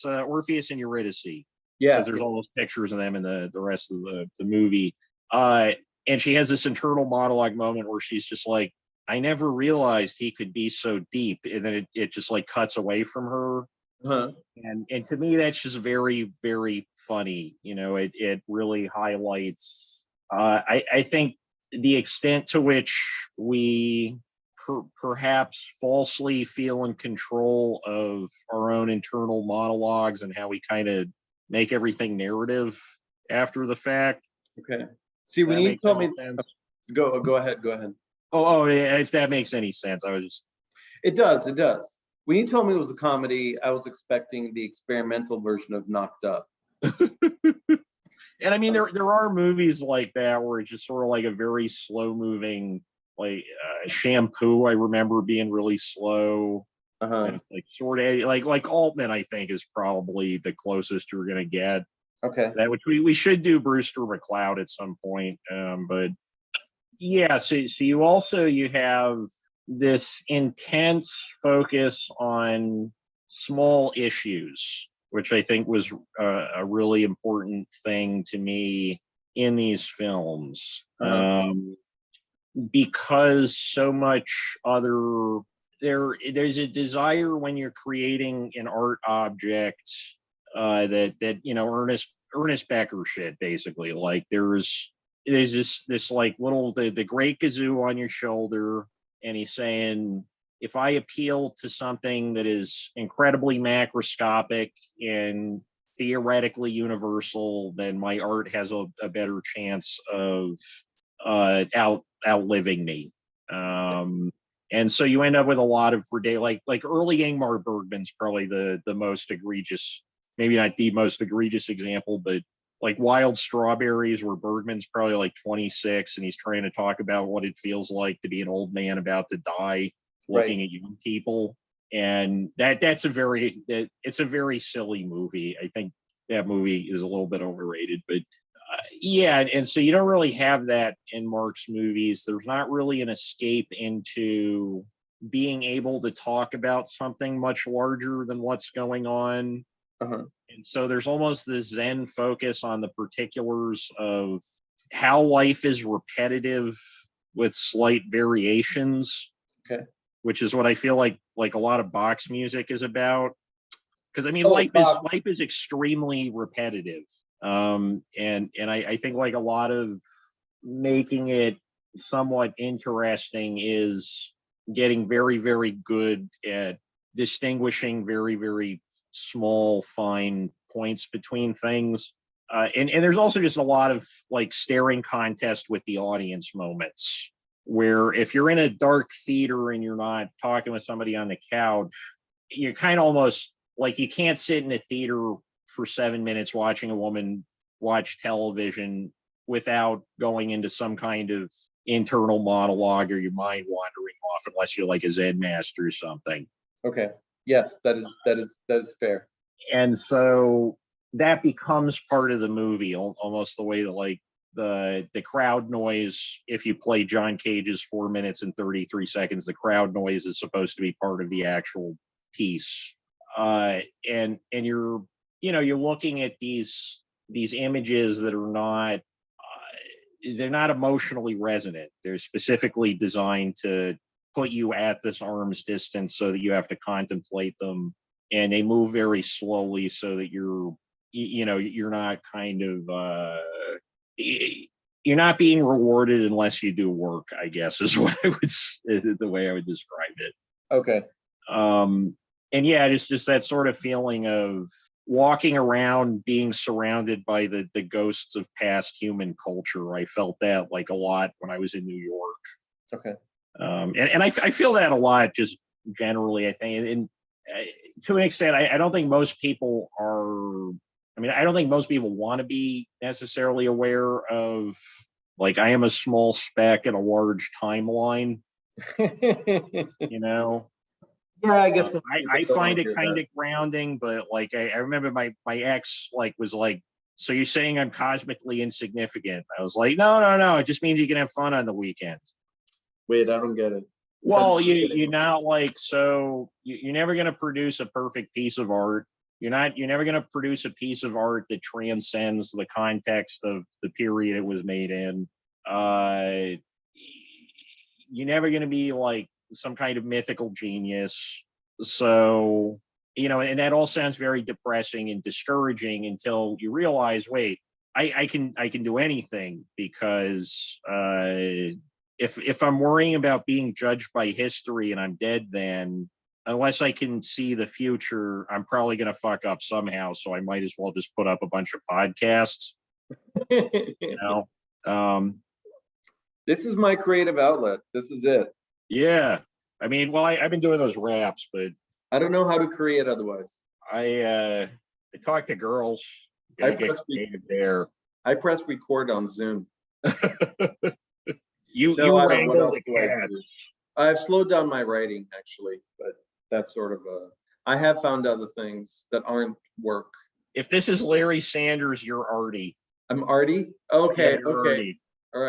Orpheus and Eurydice. Yeah, because there's all those pictures of them in the rest of the movie. And she has this internal monologue moment where she's just like, I never realized he could be so deep. And then it just like cuts away from her. uh-huh. And to me, that's just very, very funny. It really highlights, I think, the extent to which we perhaps falsely feel in control of our own internal monologues and how we kind of make everything narrative after the fact. Okay. See, when you told me, go ahead. Oh, yeah, if that makes any sense. It does. When you told me it was a comedy, I was expecting the experimental version of Knocked Up. And I mean, there are movies like that where it's just sort of like a very slow moving, like Shampoo. I remember being really slow. And it's like sort of like Altman, I think, is probably the closest you're gonna get. Okay. That which we should do Brewster McCloud at some point. But yeah, so you have this intense focus on small issues, which I think was a really important thing to me in these films. Because so much there's a desire when you're creating an art object that Ernest Becker shit, basically. Like there's this like little the great kazoo on your shoulder, and he's saying, if I appeal to something that is incredibly macroscopic and theoretically universal, then my art has a better chance of outliving me. And so you end up with a lot of like early Ingmar Bergman's probably the most egregious, maybe not the most egregious example, but like Wild Strawberries, where Bergman's probably like 26 and he's trying to talk about what it feels like to be an old man about to die, looking at young people. And it's a very silly movie. I think that movie is a little bit overrated, but and so you don't really have that in Mark's movies. There's not really an escape into being able to talk about something much larger than what's going on. And so there's almost this Zen focus on the particulars of how life is repetitive with slight variations. Okay. Which is what I feel like a lot of Bach's music is about. Because I mean, life is extremely repetitive. And I think like a lot of making it somewhat interesting is getting very, very good at distinguishing very, very small, fine points between things. And there's also just a lot of like staring contest with the audience moments, where if you're in a dark theater and you're not talking with somebody on the couch, you're kind of almost like, you can't sit in a theater for 7 minutes watching a woman watch television without going into some kind of internal monologue or your mind wandering off, unless you're like a Zen master or something. Okay. Yes, that is fair. And so that becomes part of the movie, almost the way that like the crowd noise, if you play John Cage's 4 minutes and 33 seconds, the crowd noise is supposed to be part of the actual piece. And you're looking at these images that are not they're not emotionally resonant. They're specifically designed to put you at this arm's distance so that you have to contemplate them, and they move very slowly so that you're not kind of you're not being rewarded unless you do work, I guess, is what the way I would describe it. Okay. And yeah, it's just that sort of feeling of walking around being surrounded by the ghosts of past human culture. I felt that like a lot when I was in New York. Okay. And I feel that a lot just generally, I think. And to an extent, I don't think most people are, I mean, I don't think most people want to be necessarily aware of, like, I am a small speck in a large timeline, you know? Yeah, I guess I find it kind of grounding, but like I remember my ex like was like, so you're saying I'm cosmically insignificant? I was like, no. It just means you can have fun on the weekends. Wait, I don't get it. Well, you're not like, so you're never going to produce a perfect piece of art. You're never going to produce a piece of art that transcends the context of the period it was made in. You're never going to be like some kind of mythical genius. So, and that all sounds very depressing and discouraging until you realize, wait, I can do anything, because if I'm worrying about being judged by history and I'm dead, then unless I can see the future, I'm probably going to fuck up somehow. So I might as well just put up a bunch of podcasts. you know, This is my creative outlet. This is it. Yeah. I mean, well, I've been doing those raps, but I don't know how to create otherwise. I talk to girls. I Get creative there. I press record on Zoom. you wrangle the cat. I've slowed down my writing actually, but that's sort of I have found other things that aren't work. If this is Larry Sanders, you're Artie. I'm Artie? Okay, Yeah, okay. Artie. All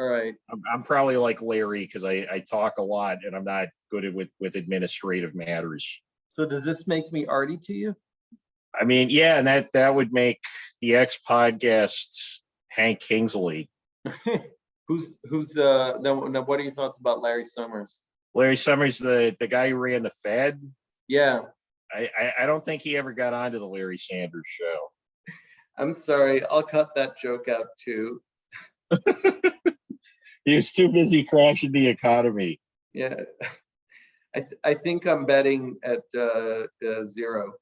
right. I'm probably like Larry because I talk a lot and I'm not good at with administrative matters. So does this make me Artie to you? I mean, yeah, and that would make the X podcast Hank Kingsley. Who's now what are your thoughts about Larry Summers? Larry Summers, the guy who ran the Fed. Yeah. I don't think he ever got onto the Larry Sanders show. I'm sorry, I'll cut that joke out too. He was too busy crashing the economy. Yeah. I think I'm betting at 0,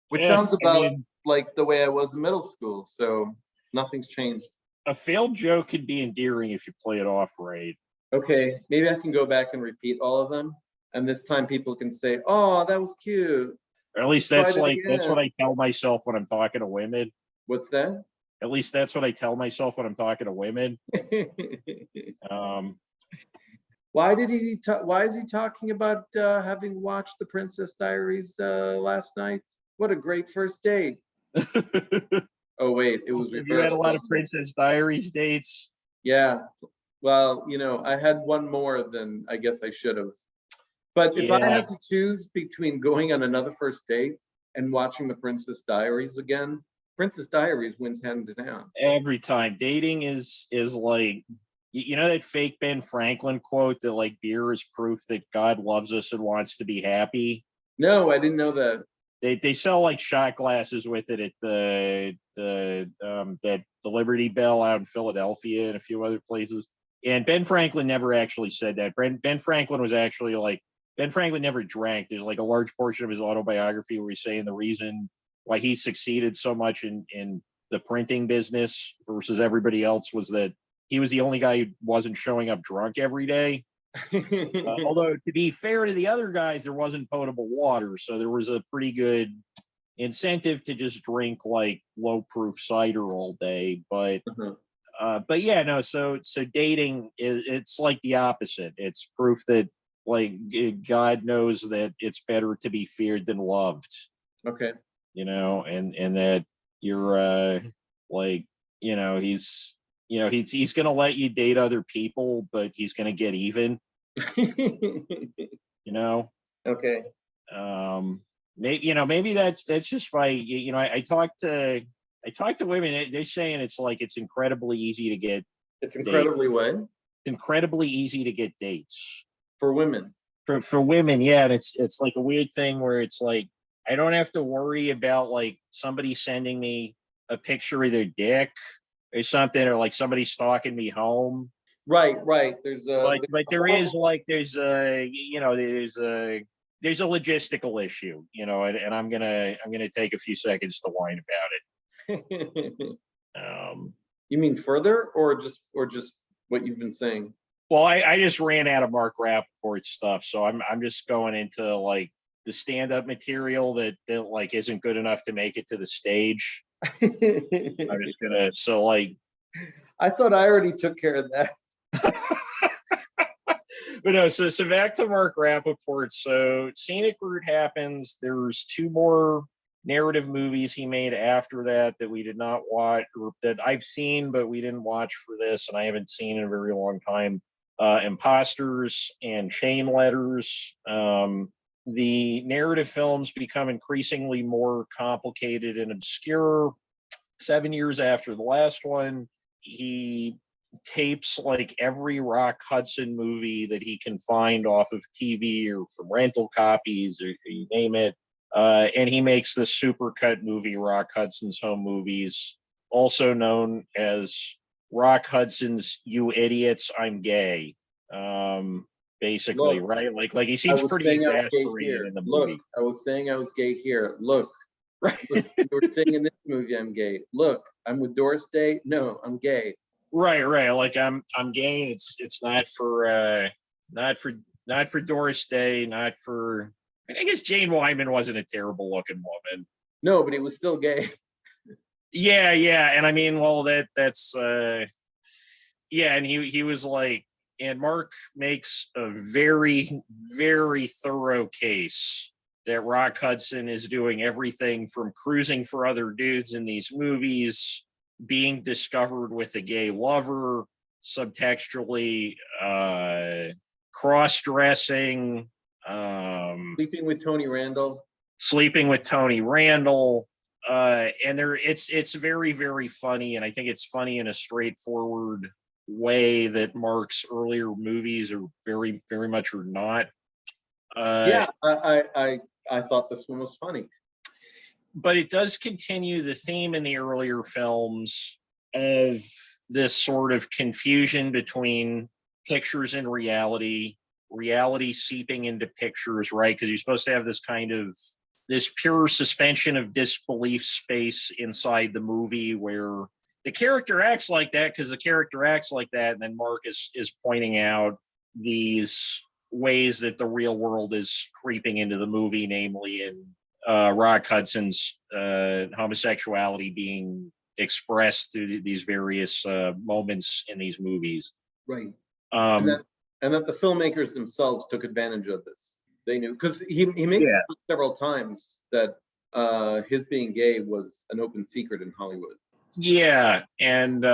which sounds about like the way I was in middle school. So nothing's changed. A failed joke can be endearing if you play it off right. Okay, maybe I can go back and repeat all of them, and this time people can say, "Oh, that was cute." Or at least that's what I tell myself when I'm talking to women. What's that? At least that's what I tell myself when I'm talking to women. Why is he talking about having watched The Princess Diaries last night? What a great first date. Oh wait, it was reversed. You had a lot of Princess Diaries dates. Yeah. Well, I had one more than I guess I should have. But if I had to choose between going on another first date and watching The Princess Diaries again, Princess Diaries wins hands down. Every time. Dating is like, that fake Ben Franklin quote that like beer is proof that God loves us and wants to be happy? No, I didn't know that. They sell like shot glasses with it at the Liberty Bell out in Philadelphia and a few other places. And Ben Franklin never actually said that. Ben Franklin was actually like, Ben Franklin never drank. There's like a large portion of his autobiography where he's saying the reason why he succeeded so much in the printing business versus everybody else was that he was the only guy who wasn't showing up drunk every day. Although, to be fair to the other guys, there wasn't potable water. So there was a pretty good incentive to just drink like low proof cider all day. But yeah, no. So dating it's like the opposite. It's proof that like God knows that it's better to be feared than loved. Okay. And that you're like, he's gonna let you date other people, but he's gonna get even. Okay. Maybe that's just why I talk to women. They're saying it's like it's incredibly easy to get. It's incredibly what? Incredibly easy to get dates for women. For women, yeah, and it's like a weird thing where it's like I don't have to worry about like somebody sending me a picture of their dick or something, or like somebody stalking me home. Right. There's a there's a logistical issue, and I'm gonna take a few seconds to whine about it. You mean further, or just what you've been saying? Well, I just ran out of Mark Rappaport stuff, so I'm just going into like the stand-up material that like isn't good enough to make it to the stage. I'm just gonna I thought I already took care of that. but no, so back to Mark Rappaport. So Scenic Route happens. There's 2 more narrative movies he made after that we did not watch, or that I've seen but we didn't watch for this, and I haven't seen in a very long time. Imposters and Chain Letters. The narrative films become increasingly more complicated and obscure. 7 years after the last one, he tapes like every Rock Hudson movie that he can find off of TV or from rental copies, or you name it. And he makes this supercut movie, Rock Hudson's Home Movies, also known as Rock Hudson's "You Idiots, I'm Gay." Basically, Look, right? Like he seems pretty exasperated in the movie. Look, I was saying I was gay here. Look, Right. look, you were saying in this movie I'm gay. Look, I'm with Doris Day. No, I'm gay. Right. Like I'm gay. It's not for Doris Day, not for. I guess Jane Wyman wasn't a terrible looking woman. No, but he was still gay. Yeah, and I mean, well, that's yeah, and he was like, and Mark makes a very, very thorough case that Rock Hudson is doing everything from cruising for other dudes in these movies, being discovered with a gay lover, subtextually cross-dressing, Sleeping with Tony Randall. And it's very, very funny, and I think it's funny in a straightforward way that Mark's earlier movies are very, very much are not. Yeah, I thought this one was funny. But it does continue the theme in the earlier films of this sort of confusion between pictures and reality seeping into pictures, right? Because you're supposed to have this pure suspension of disbelief space inside the movie where the character acts like that because the character acts like that, and then Mark is pointing out these ways that the real world is creeping into the movie, namely in Rock Hudson's homosexuality being expressed through these various moments in these movies. Right. And that the filmmakers themselves took advantage of this. They knew, because he makes several times that his being gay was an open secret in Hollywood. Yeah, and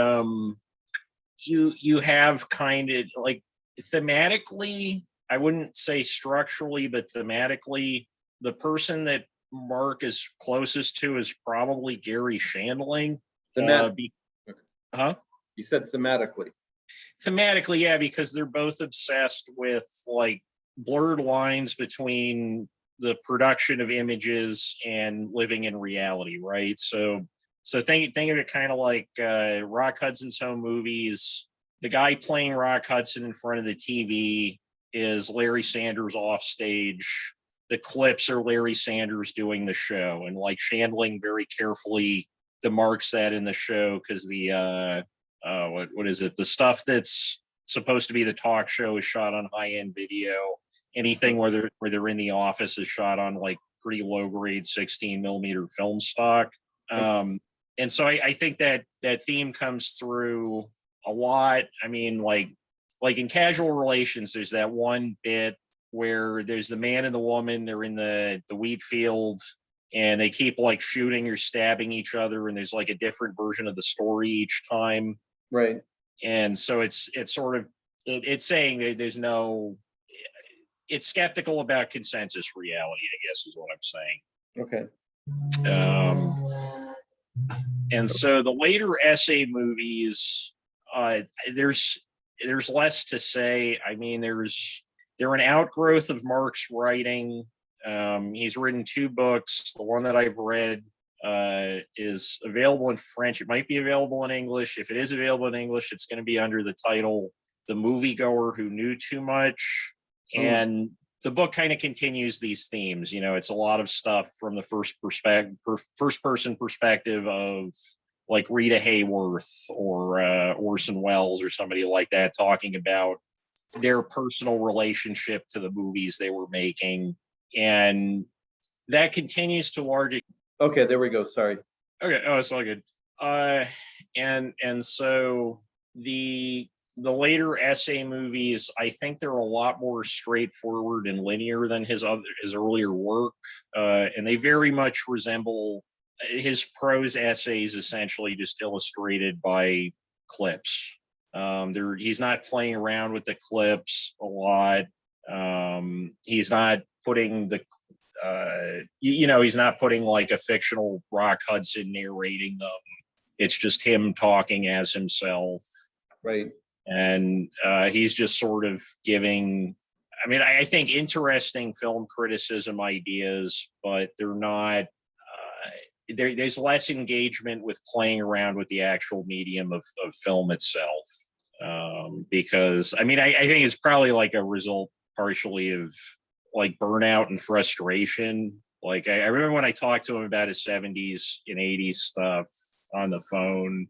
you have kind of like thematically, I wouldn't say structurally, but thematically, the person that Mark is closest to is probably Gary Shandling. Huh? You said thematically. Thematically, yeah, because they're both obsessed with like blurred lines between the production of images and living in reality, right? So think of it kind of like Rock Hudson's Home Movies. The guy playing Rock Hudson in front of the TV is Larry Sanders off stage. The clips are Larry Sanders doing the show, and like Shandling very carefully demarks that in the show because the what is it? The stuff that's supposed to be the talk show is shot on high-end video. Anything where they're in the office is shot on like pretty low-grade 16 millimeter film stock. And so I think that theme comes through a lot. I mean, like in Casual Relations, there's that one bit where there's the man and the woman, they're in the wheat field, and they keep like shooting or stabbing each other, and there's like a different version of the story each time. Right. And so it's sort of it's saying that it's skeptical about consensus reality, I guess is what I'm saying. Okay. And so the later essay movies, there's less to say. I mean, they're an outgrowth of Mark's writing. He's written 2 books. The one that I've read is available in French. It might be available in English. If it is available in English, it's going to be under the title "The Moviegoer Who Knew Too Much." And the book kind of continues these themes. You know, it's a lot of stuff from the first person perspective of like Rita Hayworth or Orson Welles or somebody like that, talking about their personal relationship to the movies they were making. And that continues to large. Okay, there we go. Sorry. Okay. Oh, it's all good. And so the later essay movies, I think they're a lot more straightforward and linear than his earlier work, and they very much resemble his prose essays, essentially just illustrated by clips. He's not playing around with the clips a lot. He's not putting he's not putting like a fictional Rock Hudson narrating them. It's just him talking as himself. Right. And he's just sort of giving, I mean, I think interesting film criticism ideas, but they're not, there's less engagement with playing around with the actual medium of film itself. Because, I mean, I think it's probably like a result partially of like burnout and frustration. Like, I remember when I talked to him about his 70s and 80s stuff on the phone,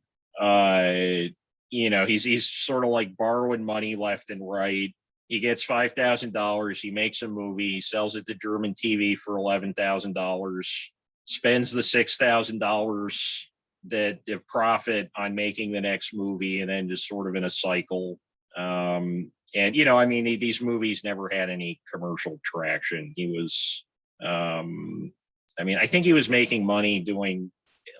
he's sort of like borrowing money left and right. He gets $5,000. He makes a movie, he sells it to German TV for $11,000, spends the $6,000 that the profit on making the next movie, and then just sort of in a cycle. These movies never had any commercial traction. He was, I think he was making money doing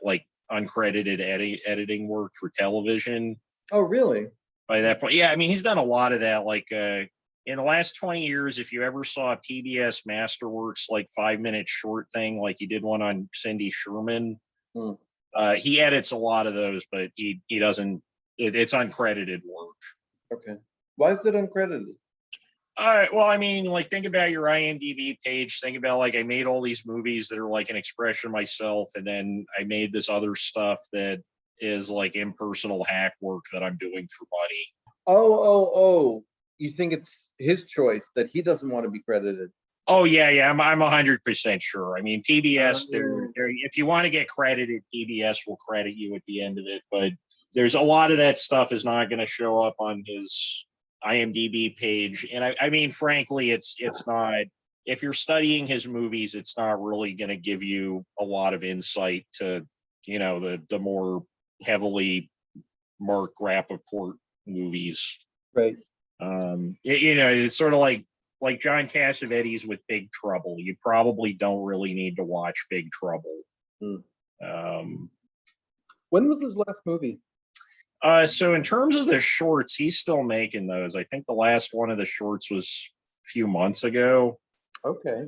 like uncredited editing work for television. Oh, really? By that point, yeah. I mean, he's done a lot of that. Like in the last 20 years, if you ever saw a PBS Masterworks like 5-minute short thing, like he did one on Cindy Sherman, he edits a lot of those, but he doesn't. It's uncredited work. Okay. Why is it uncredited? Well, I mean, like, think about your IMDb page. Think about, like, I made all these movies that are like an expression of myself, and then I made this other stuff that is like impersonal hack work that I'm doing for money. Oh. You think it's his choice that he doesn't want to be credited? Oh, yeah. I'm 100% sure. I mean, PBS, if you want to get credited, PBS will credit you at the end of it. But there's a lot of that stuff is not going to show up on his IMDb page. And I mean, frankly, it's not, if you're studying his movies, it's not really going to give you a lot of insight to, the more heavily Mark Rappaport movies. Right. It's sort of like John Cassavetes with Big Trouble. You probably don't really need to watch Big Trouble. When was his last movie? So in terms of the shorts, he's still making those. I think the last one of the shorts was a few months ago. Okay.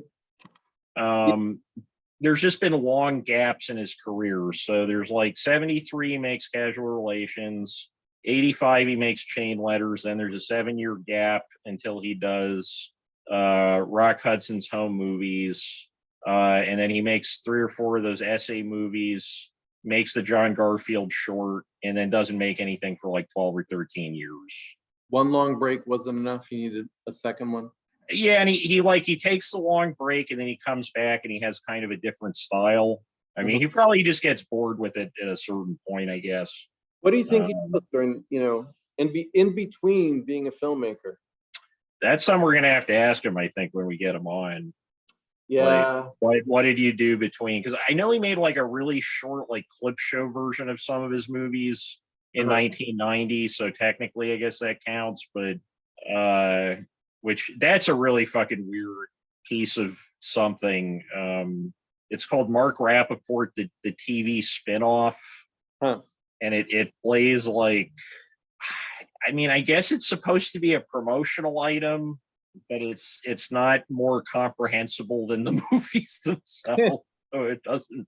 There's just been long gaps in his career. So there's like 73 makes Casual Relations, 85 he makes Chain Letters, then there's a 7-year gap until he does Rock Hudson's Home Movies, and then he makes 3 or 4 of those essay movies, makes the John Garfield short, and then doesn't make anything for like 12 or 13 years. One long break wasn't enough. He needed a second one. Yeah, and he takes the long break, and then he comes back and he has kind of a different style. I mean, he probably just gets bored with it at a certain point, I guess. What do you think he does during, in between being a filmmaker? That's something we're gonna have to ask him, I think, when we get him on. Yeah. Like, what did you do between? Because I know he made like a really short, like, clip show version of some of his movies in 1990. So technically, I guess that counts. But which that's a really fucking weird piece of something. It's called Mark Rapport, the TV spinoff. And it plays like, I mean, I guess it's supposed to be a promotional item, but it's not more comprehensible than the movies themselves. So it doesn't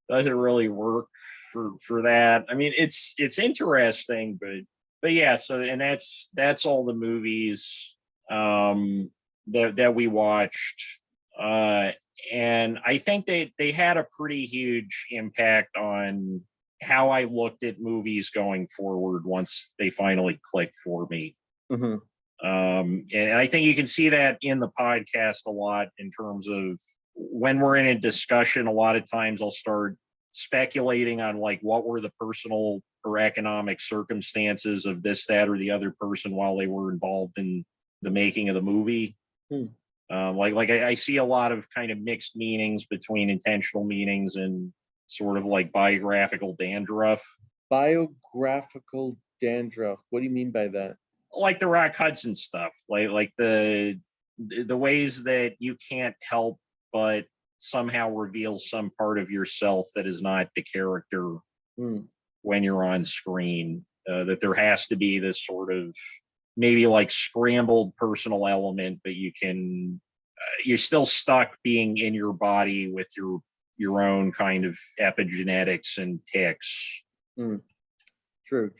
really work for that. I mean, it's interesting, but yeah. So, and that's all the movies that we watched, and I think they had a pretty huge impact on how I looked at movies going forward once they finally clicked for me. And I think you can see that in the podcast a lot in terms of when we're in a discussion. A lot of times I'll start speculating on like what were the personal or economic circumstances of this, that, or the other person while they were involved in the making of the movie. I see a lot of kind of mixed meanings between intentional meanings and sort of like biographical dandruff. Biographical dandruff. What do you mean by that? Like the Rock Hudson stuff, like the ways that you can't help but somehow reveal some part of yourself that is not the character when you're on screen. That there has to be this sort of maybe like scrambled personal element, but you're still stuck being in your body with your own kind of epigenetics and tics. True.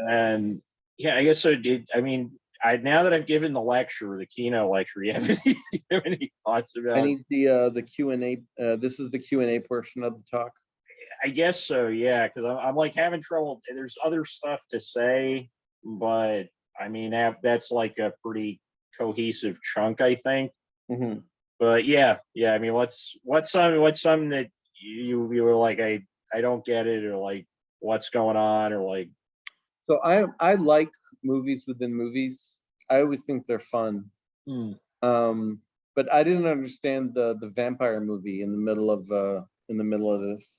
And yeah, I guess so. Now that I've given the keynote lecture, you have any thoughts about? I need the Q&A. This is the Q&A portion of the talk. I guess so, yeah, because I'm like having trouble. There's other stuff to say, but I mean that's like a pretty cohesive chunk, I think. But yeah. I mean, what's some that you were like, I don't get it, or like what's going on, or like. So I like movies within movies. I always think they're fun. But I didn't understand the vampire movie in the middle of this.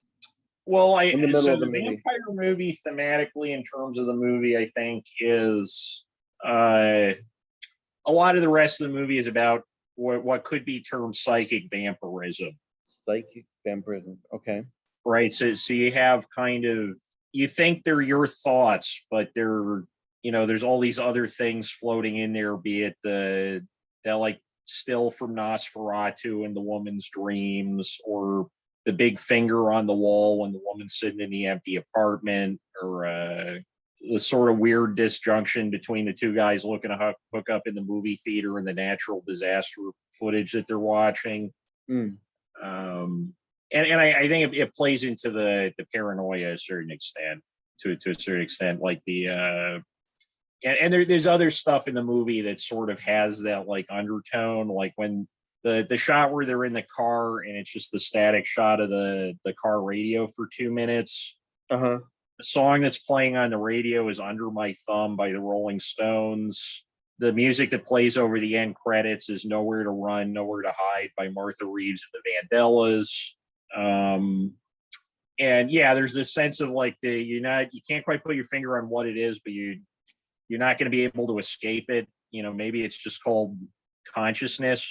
Well, the vampire movie thematically in terms of the movie, I think is a lot of the rest of the movie is about what could be termed psychic vampirism. Psychic vampirism. Okay. Right. So you have kind of, you think they're your thoughts, but they're, there's all these other things floating in there, be it that like still from Nosferatu in the woman's dreams, or the big finger on the wall when the woman's sitting in the empty apartment, or the sort of weird disjunction between the two guys looking to hook up in the movie theater and the natural disaster footage that they're watching. And I think it plays into the paranoia to a certain extent, like the and there's other stuff in the movie that sort of has that like undertone, like when the shot where they're in the car and it's just the static shot of the car radio for 2 minutes. The song that's playing on the radio is Under My Thumb by the Rolling Stones. The music that plays over the end credits is Nowhere to Run, Nowhere to Hide by Martha Reeves and the Vandellas. And yeah, there's this sense of like you can't quite put your finger on what it is, but you're not going to be able to escape it. Maybe it's just called consciousness.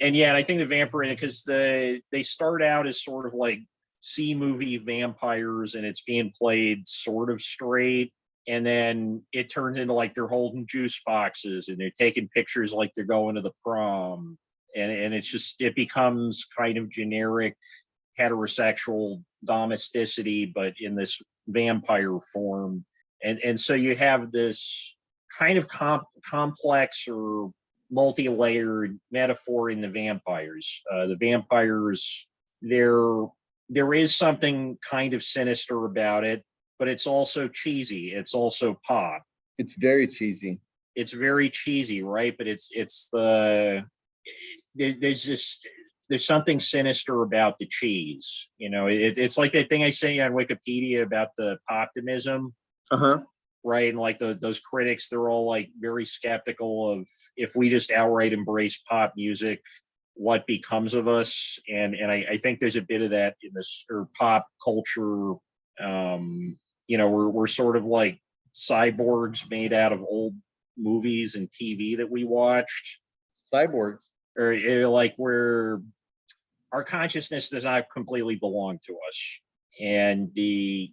And yeah, and I think the vampire, because they start out as sort of like C-movie vampires, and it's being played sort of straight, and then it turns into like they're holding juice boxes and they're taking pictures like they're going to the prom, and it becomes kind of generic heterosexual domesticity, but in this vampire form, and so you have this kind of complex or multi-layered metaphor in the vampires. The vampires, there is something kind of sinister about it, but it's also cheesy. It's also pop. It's very cheesy. It's very cheesy, right? But there's something sinister about the cheese. It's like that thing I say on Wikipedia about the poptimism. Right, and like those critics, they're all like very skeptical of if we just outright embrace pop music, what becomes of us. And I think there's a bit of that in this or pop culture. We're sort of like cyborgs made out of old movies and TV that we watched. Cyborgs, or like where our consciousness does not completely belong to us, and the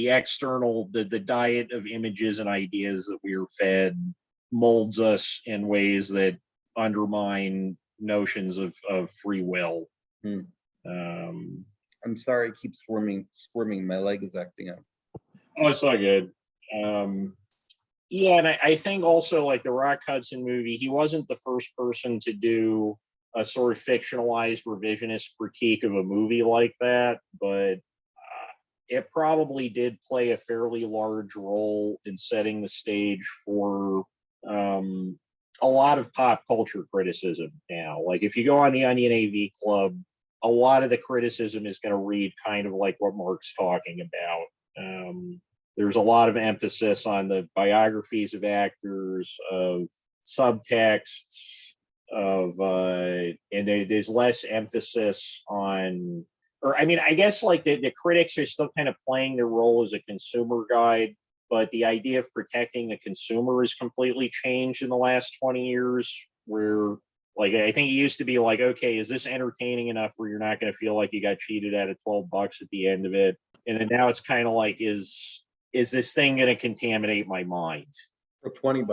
external, the diet of images and ideas that we are fed molds us in ways that undermine notions of free will. I'm sorry, I keep squirming. My leg is acting up. Oh, it's not good. Yeah, and I think also like the Rock Hudson movie, he wasn't the first person to do a sort of fictionalized revisionist critique of a movie like that, but it probably did play a fairly large role in setting the stage for a lot of pop culture criticism now. Like if you go on the Onion AV Club, a lot of the criticism is going to read kind of like what Mark's talking about. There's a lot of emphasis on the biographies of actors, of subtexts, and there's less emphasis on, or I mean, I guess like the critics are still kind of playing their role as a consumer guide, but the idea of protecting the consumer has completely changed in the last 20 years, where like I think it used to be like, okay, is this entertaining enough where you're not going to feel like you got cheated out of $12 at the end of it? And then now it's kind of like, is this thing going to contaminate my mind? For $20.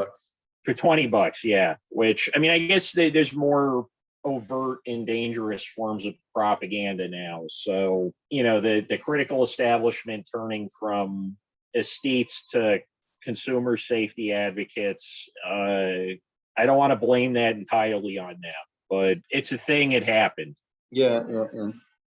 For $20, yeah. Which, I mean, I guess there's more overt and dangerous forms of propaganda now. So, you know, the critical establishment turning from aesthetes to consumer safety advocates, I don't want to blame that entirely on them, but it's a thing. It happened. Yeah.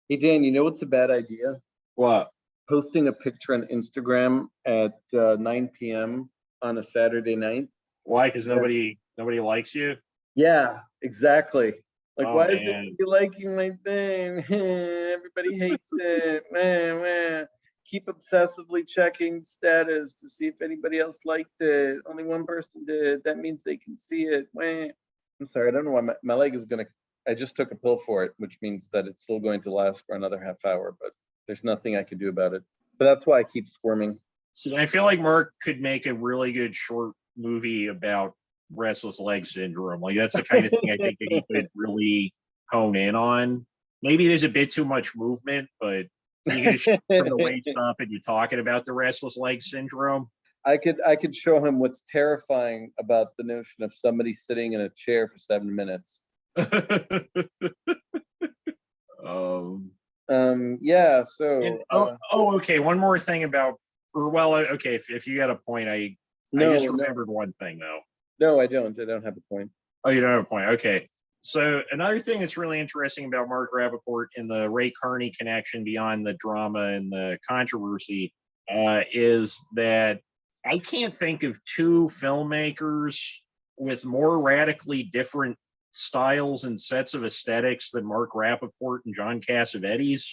Hey, Dan, you know what's a bad idea? What? Posting a picture on Instagram at 9 p.m. on a Saturday night. Why? Because nobody likes you? Yeah, exactly. Like, Oh, why man. is nobody liking my thing? Everybody hates it. Man. Keep obsessively checking status to see if anybody else liked it. Only one person did. That means they can see it. I'm sorry, I don't know why my leg is gonna. I just took a pill for it, which means that it's still going to last for another half hour, but there's nothing I can do about it. But that's why I keep squirming. So I feel like Mark could make a really good short movie about restless leg syndrome. Like that's the kind of thing I think that he could really hone in on. Maybe there's a bit too much movement, but you can just from the waist up and you're talking about the restless leg syndrome. I could show him what's terrifying about the notion of somebody sitting in a chair for 7 minutes. Yeah. So. And, okay. One more thing about, or well, okay. If you got a point, I just remembered one thing though. No, I don't. I don't have a point. Oh, you don't have a point. Okay. So another thing that's really interesting about Mark Rapport and the Ray Kearney connection beyond the drama and the controversy is that I can't think of two filmmakers with more radically different styles and sets of aesthetics than Mark Rapport and John Cassavetes.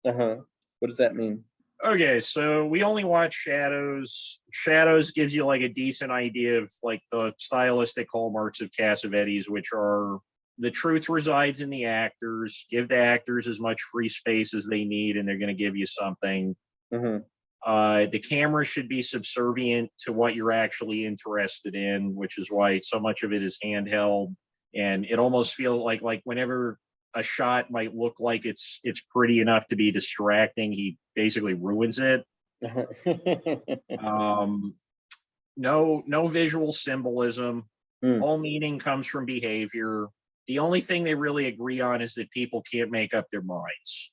What does that mean? Okay, so we only watch Shadows. Shadows gives you like a decent idea of like the stylistic hallmarks of Cassavetes, which are the truth resides in the actors. Give the actors as much free space as they need, and they're going to give you something. The camera should be subservient to what you're actually interested in, which is why so much of it is handheld. And it almost feels like whenever a shot might look like it's pretty enough to be distracting, he basically ruins it. No visual symbolism. All meaning comes from behavior. The only thing they really agree on is that people can't make up their minds.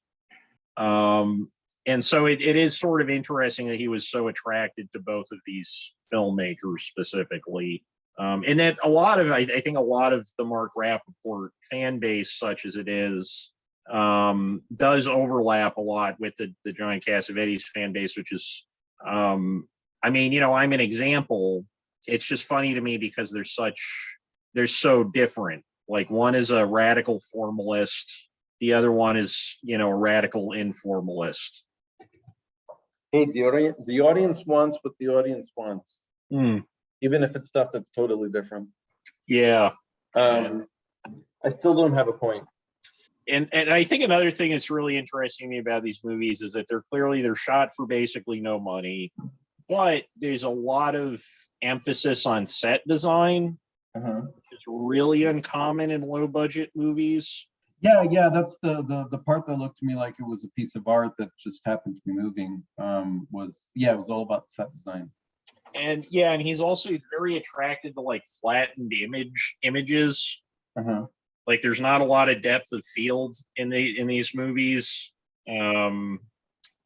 And so it is sort of interesting that he was so attracted to both of these filmmakers specifically. And that I think a lot of the Mark Rapport fan base, such as it is, does overlap a lot with the John Cassavetes fan base, which is, I mean, you know, I'm an example. It's just funny to me because they're so different. Like one is a radical formalist. The other one is, you know, a radical informalist. Hey, the audience wants what the audience wants. Even if it's stuff that's totally different. Yeah. I still don't have a point. And I think another thing that's really interesting to me about these movies is that they're shot for basically no money, but there's a lot of emphasis on set design, which is really uncommon in low budget movies. Yeah, that's the part that looked to me like it was a piece of art that just happened to be moving. It was all about set design. And he's very attracted to like flattened images. Like there's not a lot of depth of field in these movies. They're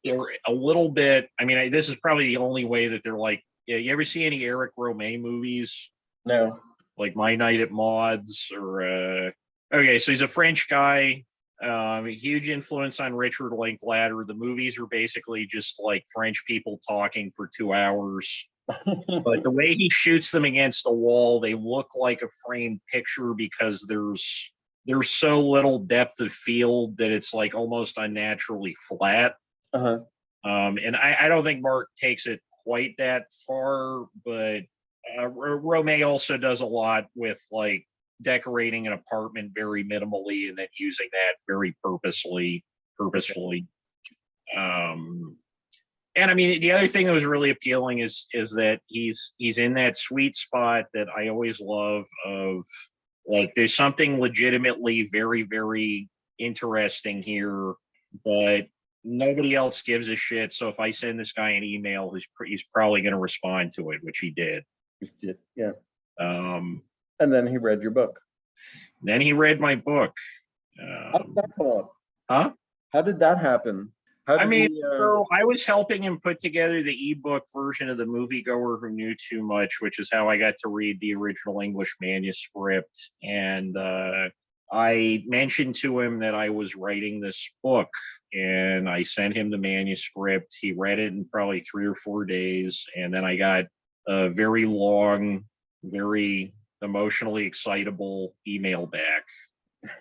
a little bit. I mean, this is probably the only way that they're like. Yeah, you ever see any Eric Rohmer movies? No. Like My Night at Maud's or. Okay, so he's a French guy. A huge influence on Richard Linklater. The movies are basically just like French people talking for 2 hours. But the way he shoots them against a wall, they look like a framed picture because there's so little depth of field that it's like almost unnaturally flat. And I don't think Mark takes it quite that far, but Romay also does a lot with like decorating an apartment very minimally and then using that very purposefully. And I mean, the other thing that was really appealing is that he's in that sweet spot that I always love of like there's something legitimately very, very interesting here, but nobody else gives a shit. So if I send this guy an email, he's probably going to respond to it, which he did. Yeah. Um, And then he read your book. Then he read my book. How did that come up? Huh? How did that happen? I mean, so I was helping him put together the ebook version of the Moviegoer Who Knew Too Much, which is how I got to read the original English manuscript. And I mentioned to him that I was writing this book, and I sent him the manuscript. He read it in probably 3 or 4 days, and then I got a very long, very emotionally excitable email back.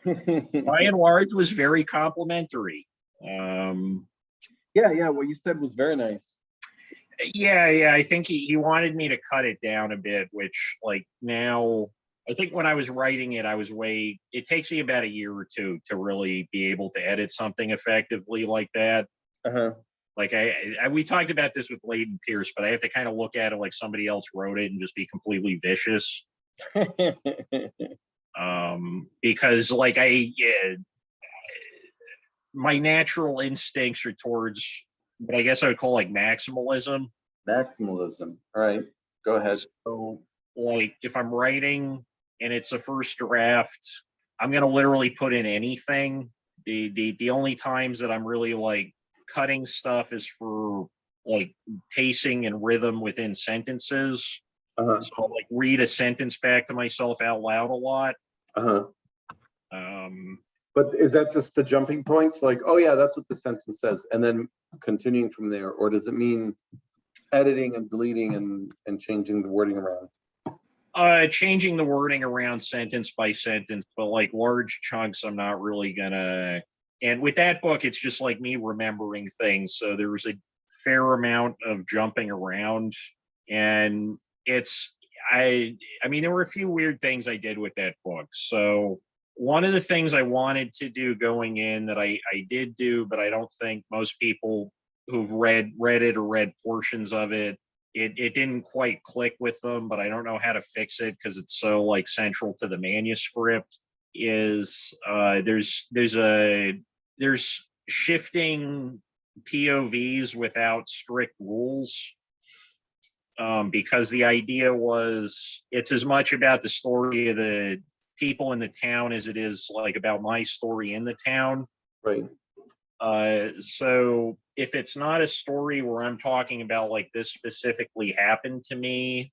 By and large, was very complimentary. Yeah, what you said was very nice. Yeah, I think he wanted me to cut it down a bit, which like now I think when I was writing it, it takes me about a year or two to really be able to edit something effectively like that. Like we talked about this with Leighton Pierce, but I have to kind of look at it like somebody else wrote it and just be completely vicious. Because like my natural instincts are towards what I guess I would call like maximalism. Maximalism. All right, go ahead. So like if I'm writing and it's a first draft, I'm gonna literally put in anything. The only times that I'm really like cutting stuff is for like pacing and rhythm within sentences. So I'll like read a sentence back to myself out loud a lot. But is that just the jumping points? Like, oh yeah, that's what the sentence says, and then continuing from there, or does it mean editing and deleting and changing the wording around? Changing the wording around sentence by sentence, but like large chunks, I'm not really gonna. And with that book, it's just like me remembering things. So there was a fair amount of jumping around, and I mean, there were a few weird things I did with that book. So one of the things I wanted to do going in that I did do, but I don't think most people who've read it or read portions of it, it didn't quite click with them, but I don't know how to fix it because it's so like central to the manuscript, is there's shifting POVs without strict rules. Because the idea was it's as much about the story of the people in the town as it is like about my story in the town. Right. So if it's not a story where I'm talking about like this specifically happened to me,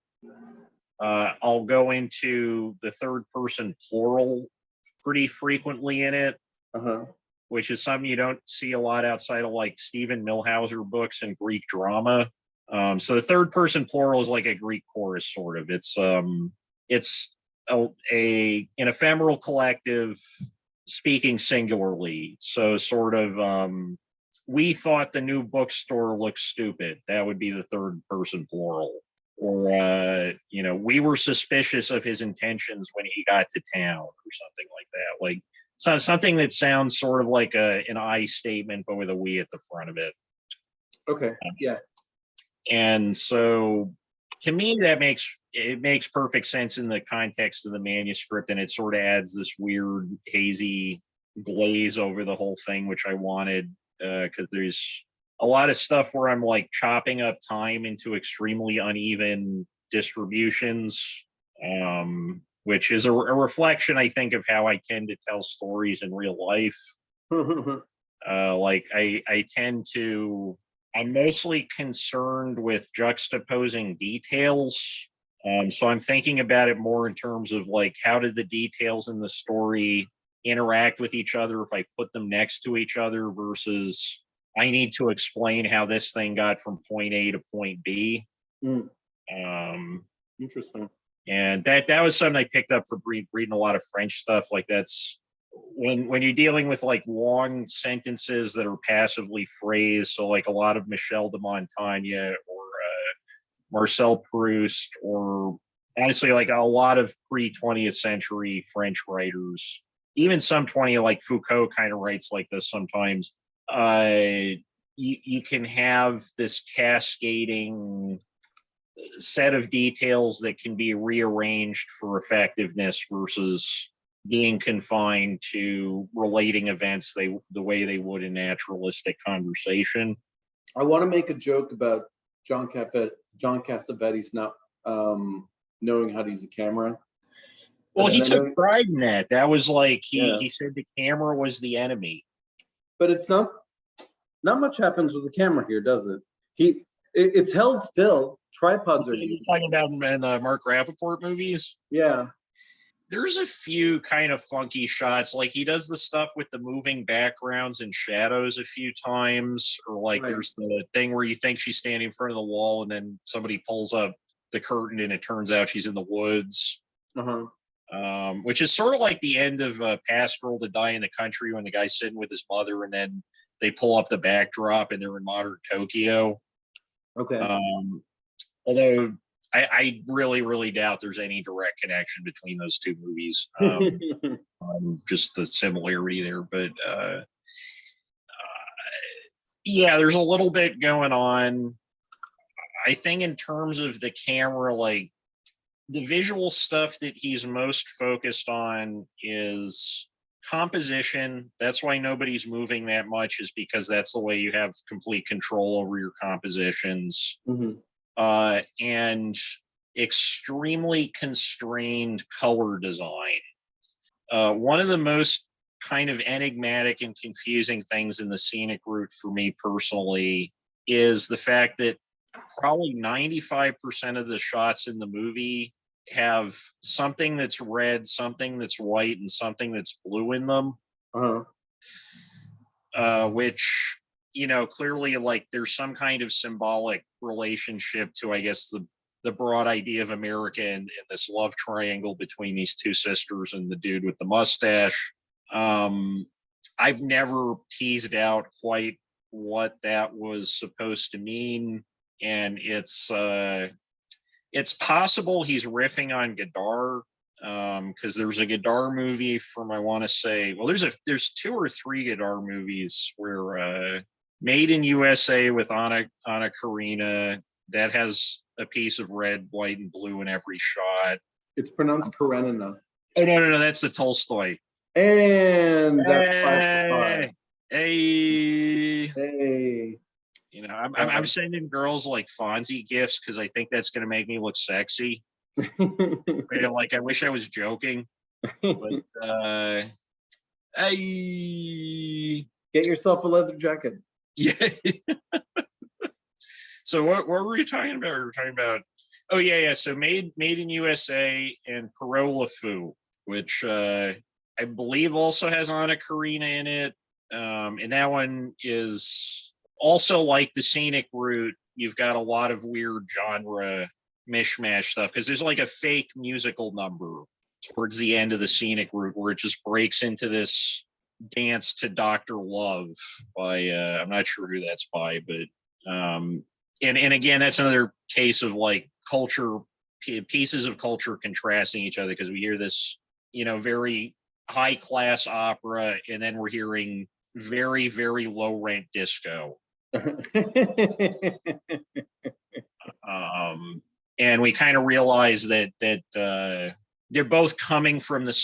I'll go into the third person plural pretty frequently in it, which is something you don't see a lot outside of like Stephen Milhauser books and Greek drama. So the third person plural is like a Greek chorus, sort of. It's an ephemeral collective speaking singularly. So sort of, we thought the new bookstore looked stupid. That would be the third person plural. Or, we were suspicious of his intentions when he got to town or something like that. Like something that sounds sort of like an I statement, but with a we at the front of it. Okay. Yeah. And so to me, it makes perfect sense in the context of the manuscript, and it sort of adds this weird hazy glaze over the whole thing, which I wanted, because there's a lot of stuff where I'm like chopping up time into extremely uneven distributions, which is a reflection, I think, of how I tend to tell stories in real life. Like I'm mostly concerned with juxtaposing details. So I'm thinking about it more in terms of like, how did the details in the story interact with each other if I put them next to each other versus I need to explain how this thing got from point A to point B. Mm, Interesting. And that was something I picked up for reading a lot of French stuff. Like that's when you're dealing with like long sentences that are passively phrased. So like a lot of Michel de Montaigne or Marcel Proust, or honestly like a lot of pre-20th century French writers, even some 20, like Foucault kind of writes like this sometimes. You can have this cascading set of details that can be rearranged for effectiveness versus being confined to relating events the way they would in naturalistic conversation. I want to make a joke about John Cassavetes not knowing how to use a camera. Well, he took pride in that. That was like he said the camera was the enemy. But it's not much happens with the camera here, does it? It's held still. Tripods are used. Talking about in the Mark Rappaport movies? Yeah. There's a few kind of funky shots. Like he does the stuff with the moving backgrounds and shadows a few times. Or like there's the thing where you think she's standing in front of the wall and then somebody pulls up the curtain and it turns out she's in the woods. Which is sort of like the end of Pastoral to Die in the Country when the guy's sitting with his mother and then they pull up the backdrop and they're in modern Tokyo. Okay. Although I really, really doubt there's any direct connection between those two movies. Just the similarity there. But yeah, there's a little bit going on. I think in terms of the camera, like the visual stuff that he's most focused on is composition. That's why nobody's moving that much, is because that's the way you have complete control over your compositions. And extremely constrained color design. One of the most kind of enigmatic and confusing things in the Scenic Route for me personally is the fact that probably 95% of the shots in the movie have something that's red, something that's white, and something that's blue in them. Which, you know, clearly like there's some kind of symbolic relationship to, I guess, the broad idea of America and this love triangle between these two sisters and the dude with the mustache. I've never teased out quite what that was supposed to mean. And it's possible he's riffing on Godard, because there's a Godard movie from, I want to say, well, there's 2 or 3 Godard movies where Made in USA with Anna Karenina, that has a piece of red, white, and blue in every shot. It's pronounced Karenina. Oh no, that's the Tolstoy. And that's hey. You know, I'm sending girls like Fonzie gifts because I think that's gonna make me look sexy. Like I wish I was joking, but hey, get yourself a leather jacket. Yeah. So what were we talking about? We were talking about, oh yeah. So Made in USA and Parola Foo, which I believe also has Anna Karina in it. And that one is also like the Scenic Route. You've got a lot of weird genre mishmash stuff because there's like a fake musical number towards the end of the Scenic Route where it just breaks into this dance to Dr. Love by I'm not sure who that's by, but and again, that's another case of like culture, pieces of culture contrasting each other, because we hear this, you know, very high class opera and then we're hearing very, very low rent disco. And we kind of realize that they're both coming from the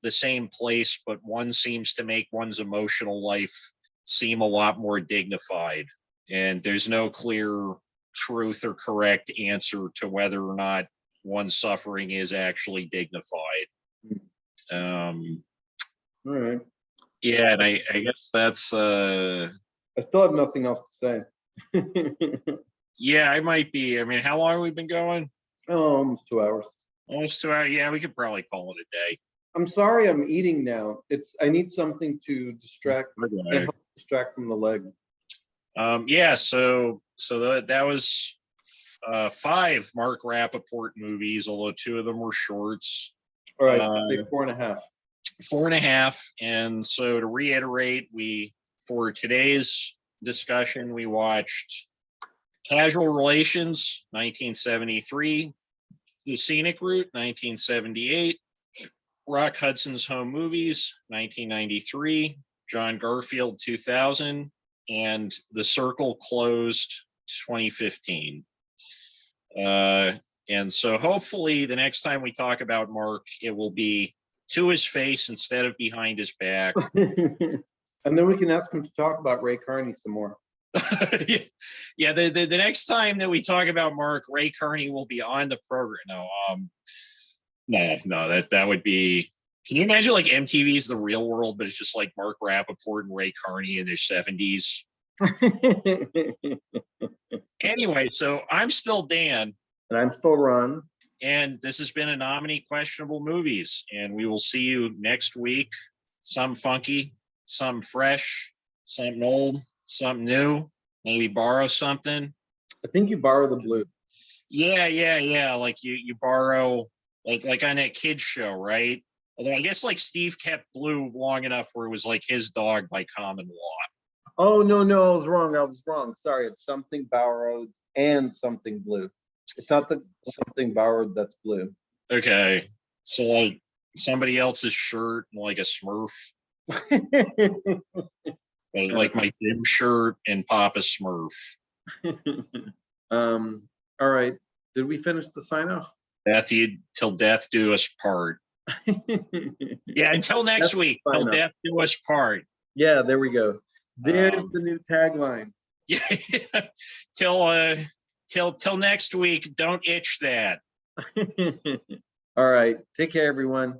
same place, but one seems to make one's emotional life seem a lot more dignified. And there's no clear truth or correct answer to whether or not one's suffering is actually dignified. All right. Yeah, and I guess that's I still have nothing else to say. Yeah, I might be. I mean, how long have we been going? Oh, almost 2 hours. Almost 2 hours. Yeah, we could probably call it a day. I'm sorry, I'm eating now. I need something to distract. Can't help distract from the leg. Yeah, so that was 5 Mark Rappaport movies, although 2 of them were shorts. All right, say 4.5. 4.5. And so to reiterate, for today's discussion, we watched Casual Relations, 1973, The Scenic Route, 1978, HUDSON'S Home Movies, 1993, John Garfield, 2000, and The Circle Closed, 2015. And so hopefully the next time we talk about Mark, it will be to his face instead of behind his back. And then we can ask him to talk about Ray Kearney some more. Yeah, the next time that we talk about Mark, Ray Kearney will be on the program. No, that would be. Can you imagine like MTV's The Real World, but it's just like Mark Rappaport and Ray Kearney in their 70s? Anyway, so I'm still Dan. And I'm still Ron. And this has been a Nominee Questionable Movies. And we will see you next week. Some funky, some fresh, something old, something new. Maybe borrow something. I think you borrow the blue. Yeah. Like you borrow, like on that kids show, right? Although I guess like Steve kept Blue long enough where it was like his dog by common law. Oh, no, I was wrong. Sorry, it's something borrowed and something blue. It's not the something borrowed that's blue. Okay. So like somebody else's shirt, like a Smurf. Like my gym shirt and Papa Smurf. All right. Did we finish the sign off? Till death do us part. Yeah, until next week. Till death do us part. Yeah, there we go. There's the new tagline. Yeah. Till next week. Don't itch that. All right. Take care, everyone.